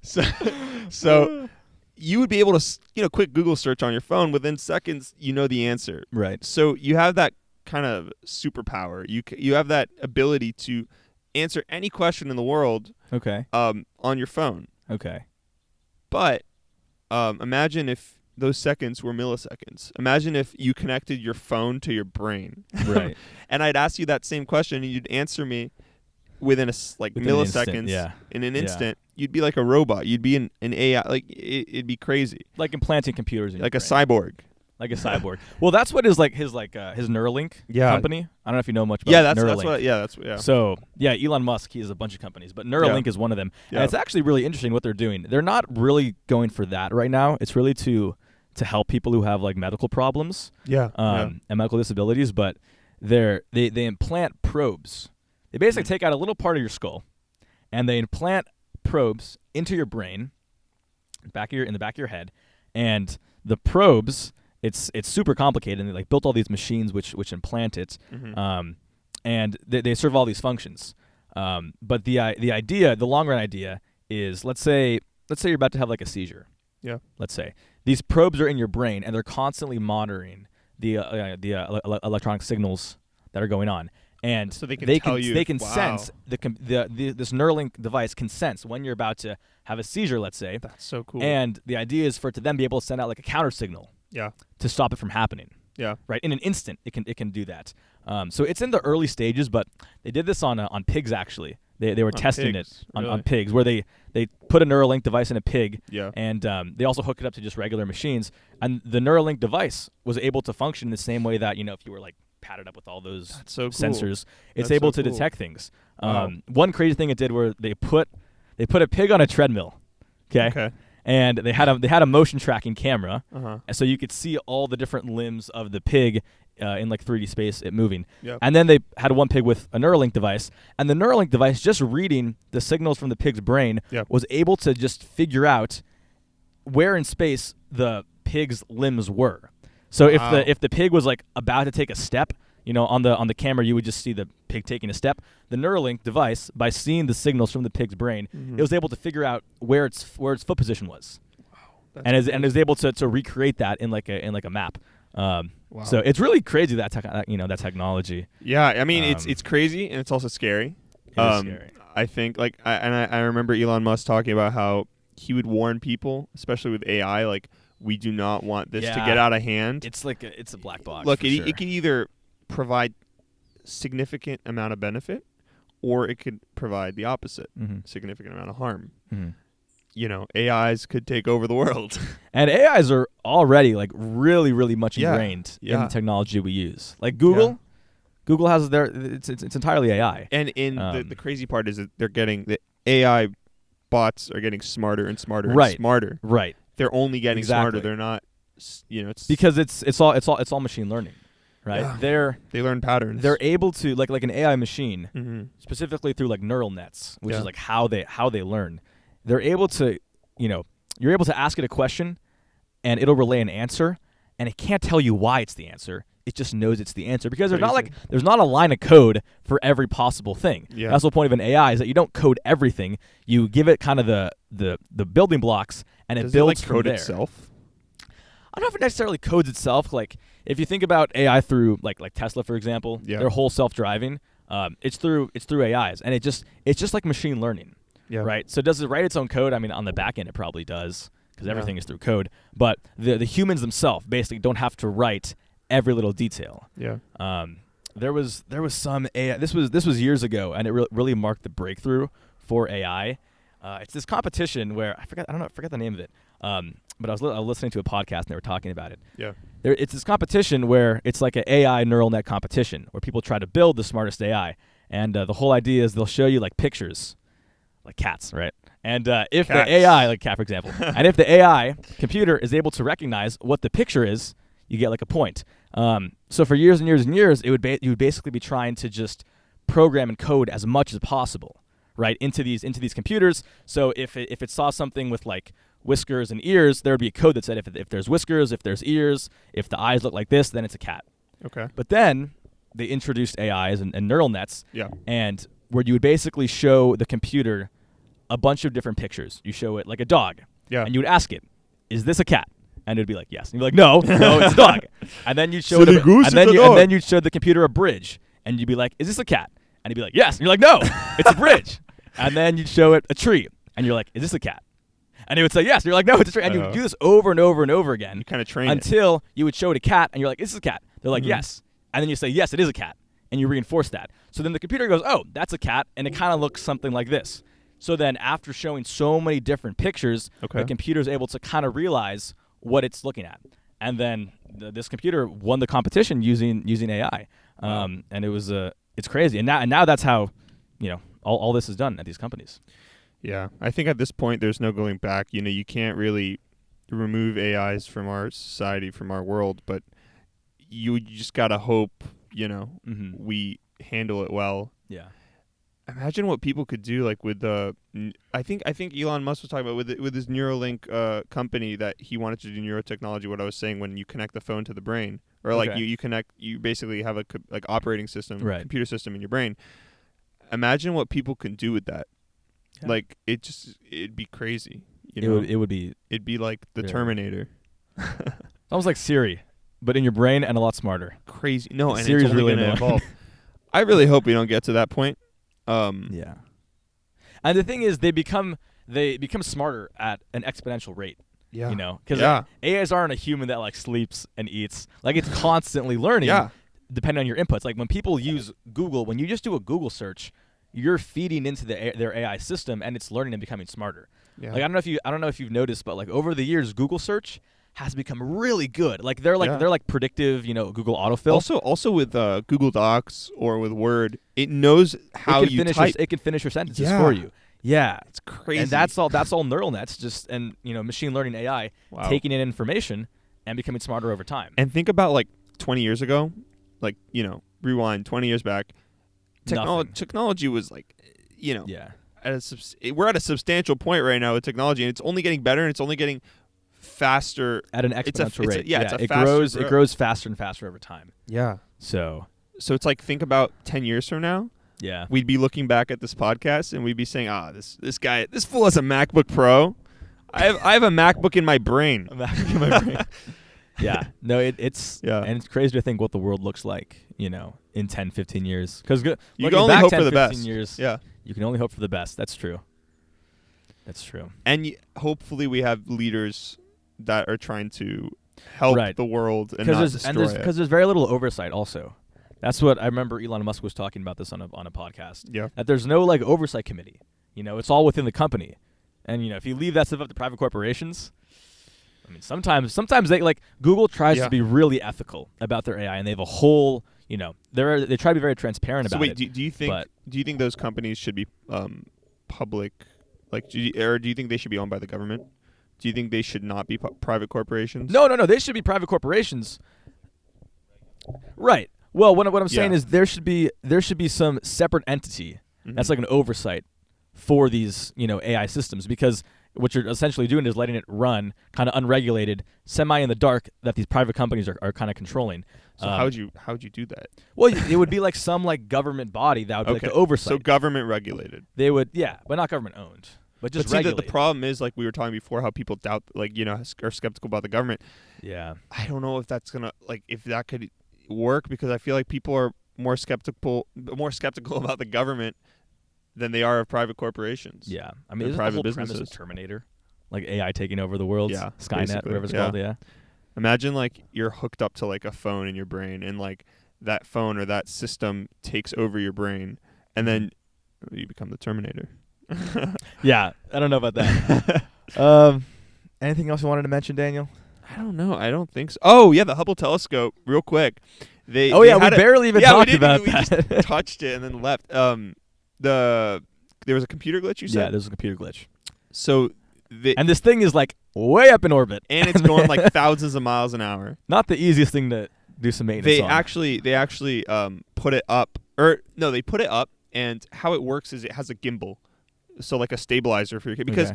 So you would be able to, quick Google search on your phone. Within seconds, you know the answer. Right. So you have that kind of superpower. You have that ability to answer any question in the world. Okay. On your phone. Okay. But imagine if those seconds were milliseconds. Imagine if you connected your phone to your brain. Right. And I'd ask you that same question, and you'd answer me within milliseconds. In an instant. You'd be like a robot. You'd be an AI. Like it'd be crazy. Like implanting computers in like your a brain. cyborg. Like a cyborg. Well, that's what his Neuralink company. I don't know if you know much about Neuralink. That's what. So Elon Musk, he has a bunch of companies, but Neuralink is one of them. And it's actually really interesting what they're doing. They're not really going for that right now. It's really to help people who have like medical problems. And medical disabilities, but they implant probes. They basically take out a little part of your skull, and they implant probes into your brain, in the back of your head, and the probes. It's super complicated, and they like built all these machines which implant it, and they serve all these functions. But the long run idea is let's say you're about to have like a seizure. Yeah. Let's say these probes are in your brain, and they're constantly monitoring the electronic signals that are going on. And so they can sense this Neuralink device can sense when you're about to have a seizure, let's say. That's so cool. And the idea is for it to then be able to send out like a counter signal. Yeah. To stop it from happening. Yeah. Right. In an instant, it can do that. So it's in the early stages, but they did this on pigs actually. They were testing it on pigs, where they put a Neuralink device in a pig. Yeah. And they also hook it up to just regular machines, and the Neuralink device was able to function in the same way that if you were like padded up with all those sensors, it's able to detect things. One crazy thing it did where they put a pig on a treadmill. Okay. And they had a motion tracking camera, and so you could see all the different limbs of the pig in like 3D space, it moving. Yep. And then they had one pig with a Neuralink device, and the Neuralink device, just reading the signals from the pig's brain, was able to just figure out where in space the pig's limbs were. So if the pig was like about to take a step, on the camera you would just see the pig taking a step. The Neuralink device, by seeing the signals from the pig's brain, it was able to figure out where its foot position was. Wow, and is able to recreate that in like a map. So it's really crazy that technology. Yeah, I mean it's crazy, and it's also scary. It is scary. I think I remember Elon Musk talking about how he would warn people, especially with AI, like we do not want this to get out of hand. It's like it's a black box. Look, it can either provide significant amount of benefit, or it could provide the opposite, significant amount of harm. AIs could take over the world. And AIs are already like really, really much ingrained in the technology we use. Like Google has it's entirely AI. And the crazy part is that the AI bots are getting smarter and smarter and smarter. Right. They're only getting smarter. They're not, it's because it's all machine learning, right? Yeah. They learn patterns. They're able to like an AI machine, specifically through like neural nets, which is like how they learn. They're able to, you're able to ask it a question, and it'll relay an answer, and it can't tell you why it's the answer. It just knows it's the answer because there's not a line of code for every possible thing. Yeah. That's the point of an AI, is that you don't code everything. You give it kind of the building blocks, and it builds from there. Does it code itself? I don't know if it necessarily codes itself. Like if you think about AI through like Tesla, for example, their whole self-driving, it's through AIs, and it's just like machine learning. Yeah. Right. So does it write its own code? I mean, on the back end, it probably does because everything is through code. But the humans themselves basically don't have to write every little detail. Yeah. There was some AI. This was years ago, and it really marked the breakthrough for AI. It's this competition where I forget the name of it. But I was listening to a podcast and they were talking about it. Yeah. It's this competition where it's like an AI neural net competition where people try to build the smartest AI, and the whole idea is they'll show you like pictures, like cats, right? And if the AI, like cat for example, and if the AI computer is able to recognize what the picture is, you get like a point. So for years and years and years, you would basically be trying to just program and code as much as possible, right, into these computers. So if it saw something with like whiskers and ears, there would be a code that said if there's whiskers, if there's ears, if the eyes look like this, then it's a cat. Okay. But then they introduced AIs and neural nets, and where you would basically show the computer a bunch of different pictures. You show it like a dog, and you would ask it, "Is this a cat?" And it'd be like, "Yes." And you'd be like, "No, it's a dog." And then you'd show and then you'd show the computer a bridge, and you'd be like, "Is this a cat?" And it'd be like, "Yes." And you're like, "No, it's a bridge." And then you'd show it a tree, and you're like, "Is this a cat?" And it would say yes. And you're like, "No, it's a tree." And you would do this over and over and over again. You kind of train until you would show it a cat, and you're like, "This is a cat." They're like, "Yes." And then you say, "Yes, it is a cat." And you reinforce that. So then the computer goes, "Oh, that's a cat," and it kind of looks something like this. So then after showing so many different pictures, the computer is able to kind of realize what it's looking at. And then this computer won the competition using AI. And it was it's crazy. And now that's how, all this is done at these companies. Yeah. I think at this point there's no going back. You can't really remove AIs from our society, from our world, but you just got to hope, we handle it well. Yeah. Imagine what people could do, like with the. I think Elon Musk was talking about with his Neuralink company that he wanted to do neurotechnology. What I was saying, when you connect the phone to the brain, or like you basically have a operating system, computer system in your brain. Imagine what people can do with that. Yeah. Like it'd be crazy. It'd be like the Terminator. Almost like Siri, but in your brain and a lot smarter. Crazy. No, and Siri's it's only really going to evolve. I really hope we don't get to that point. Yeah, and the thing is, they become smarter at an exponential rate. Yeah, because AIs aren't a human that like sleeps and eats. Like it's constantly learning. Depending on your inputs. Like when people use Google, when you just do a Google search, you're feeding into their AI system, and it's learning and becoming smarter. Yeah. Like I don't know if you've noticed, but like over the years, Google search has become really good. Like they're like predictive, Google autofill. Also with Google Docs or with Word, it knows how you type. It can finish your sentences for you. Yeah, it's crazy. And that's all neural nets, and machine learning AI taking in information and becoming smarter over time. And think about like 20 years ago, like rewind 20 years back, technology was like, we're at a substantial point right now with technology, and it's only getting better, and it's only getting faster at an exponential rate. It grows faster and faster over time. Yeah. So it's like, think about 10 years from now. Yeah. We'd be looking back at this podcast and we'd be saying, this fool has a MacBook Pro. I have a MacBook in my brain. A MacBook in my brain. Yeah. No, it's and it's crazy to think what the world looks like, in 10, 15 years. Because you can only hope for the best. Years, yeah. You can only hope for the best. That's true. That's true. And hopefully we have leaders that are trying to help the world and not destroy it. Because there's very little oversight also. That's what I remember Elon Musk was talking about this on a podcast. Yeah. That there's no like oversight committee. You know, it's all within the company. And, you know, if you leave that stuff up to private corporations, I mean, sometimes they like Google tries to be really ethical about their AI, and they have a whole, you know, they try to be very transparent about it. So wait, do you think those companies should be public? Like, do you think they should be owned by the government? Do you think they should not be private corporations? No. They should be private corporations. Right. Well, what I'm saying is there should be some separate entity that's like an oversight for these, you know, AI systems, because what you're essentially doing is letting it run kind of unregulated, semi in the dark, that these private companies are kind of controlling. So how would you do that? Well, it would be like some like government body that would be like the oversight. So government regulated. They would, but not government owned. But just regulated. The problem is, like we were talking before, how people doubt, like, you know, are skeptical about the government. Yeah. I don't know if that's gonna, like, if that could work, because I feel like people are more skeptical about the government than they are of private corporations. Yeah. I mean, private the whole businesses. Premise of Terminator, like AI taking over the world. Yeah. Skynet, whatever it's called. Yeah. Imagine like you're hooked up to like a phone in your brain, and like that phone or that system takes over your brain, and then you become the Terminator. Yeah, I don't know about that. Anything else you wanted to mention, Daniel? I don't know. I don't think so. Oh yeah, the Hubble telescope. Real quick, we barely even talked about that. We just touched it and then left. There was a computer glitch. You said? Yeah, there's a computer glitch. So, and this thing is like way up in orbit, and it's going like thousands of miles an hour. Not the easiest thing to do some maintenance on. They actually put it up, they put it up, and how it works is it has a gimbal. So like a stabilizer for your kid, because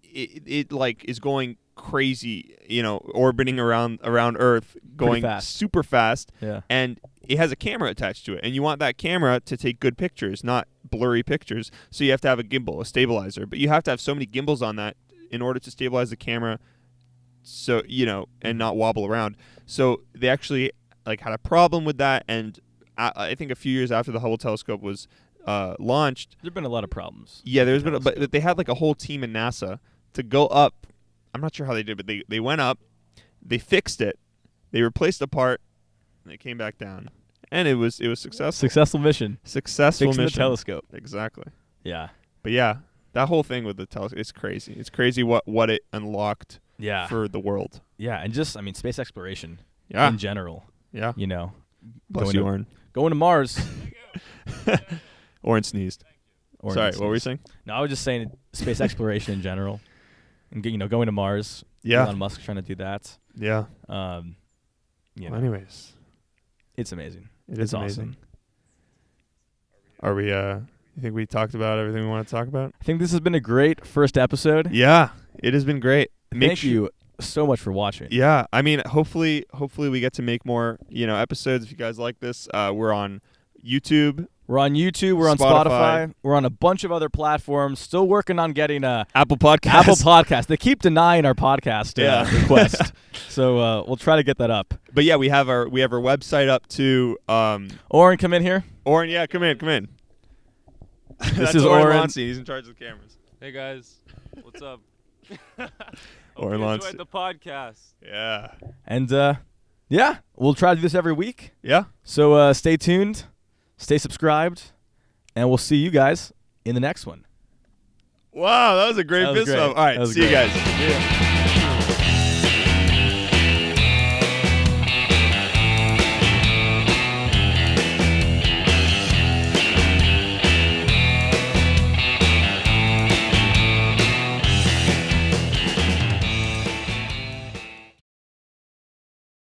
it like is going crazy, you know, orbiting around Earth, going super fast. Yeah. And it has a camera attached to it, and you want that camera to take good pictures, not blurry pictures. So you have to have a gimbal, a stabilizer, but you have to have so many gimbals on that in order to stabilize the camera, so, you know, and not wobble around. So they actually like had a problem with that, and I think a few years after the Hubble telescope was launched, there've been a lot of problems. Yeah, but they had like a whole team in NASA to go up. I'm not sure how they did, but they went up, they fixed it, they replaced the part, and it came back down, and it was successful. Successful mission. Fixing the telescope. Exactly. Yeah. But yeah, that whole thing with the telescope, it's crazy. It's crazy what it unlocked. Yeah. For the world. Yeah, and just space exploration. Yeah. In general. Yeah. You know. Bless you, Oren. Going to Mars. Oren sneezed. Sorry, what were you saying? No, I was just saying space exploration in general, and going to Mars. Yeah. Elon Musk trying to do that. Yeah. Anyways, it's amazing. It's amazing. Awesome. Are we? You think we talked about everything we want to talk about? I think this has been a great first episode. Yeah, it has been great. Thank you so much for watching. Yeah, I mean, hopefully we get to make more, episodes. If you guys like this, we're on YouTube. We're on Spotify. We're on a bunch of other platforms. Still working on getting Apple Podcast. They keep denying our podcast request, so we'll try to get that up. But yeah, we have our website up too. Oren, come in here. Oren, yeah, come in. This is Oren. Lonstein. He's in charge of the cameras. Hey guys, what's up? Oren Lonstein. Enjoyed the podcast. Yeah. And we'll try to do this every week. Yeah. So stay tuned, stay subscribed, and we'll see you guys in the next one. Wow, that was a great fist bump. All right, see you guys. Yeah.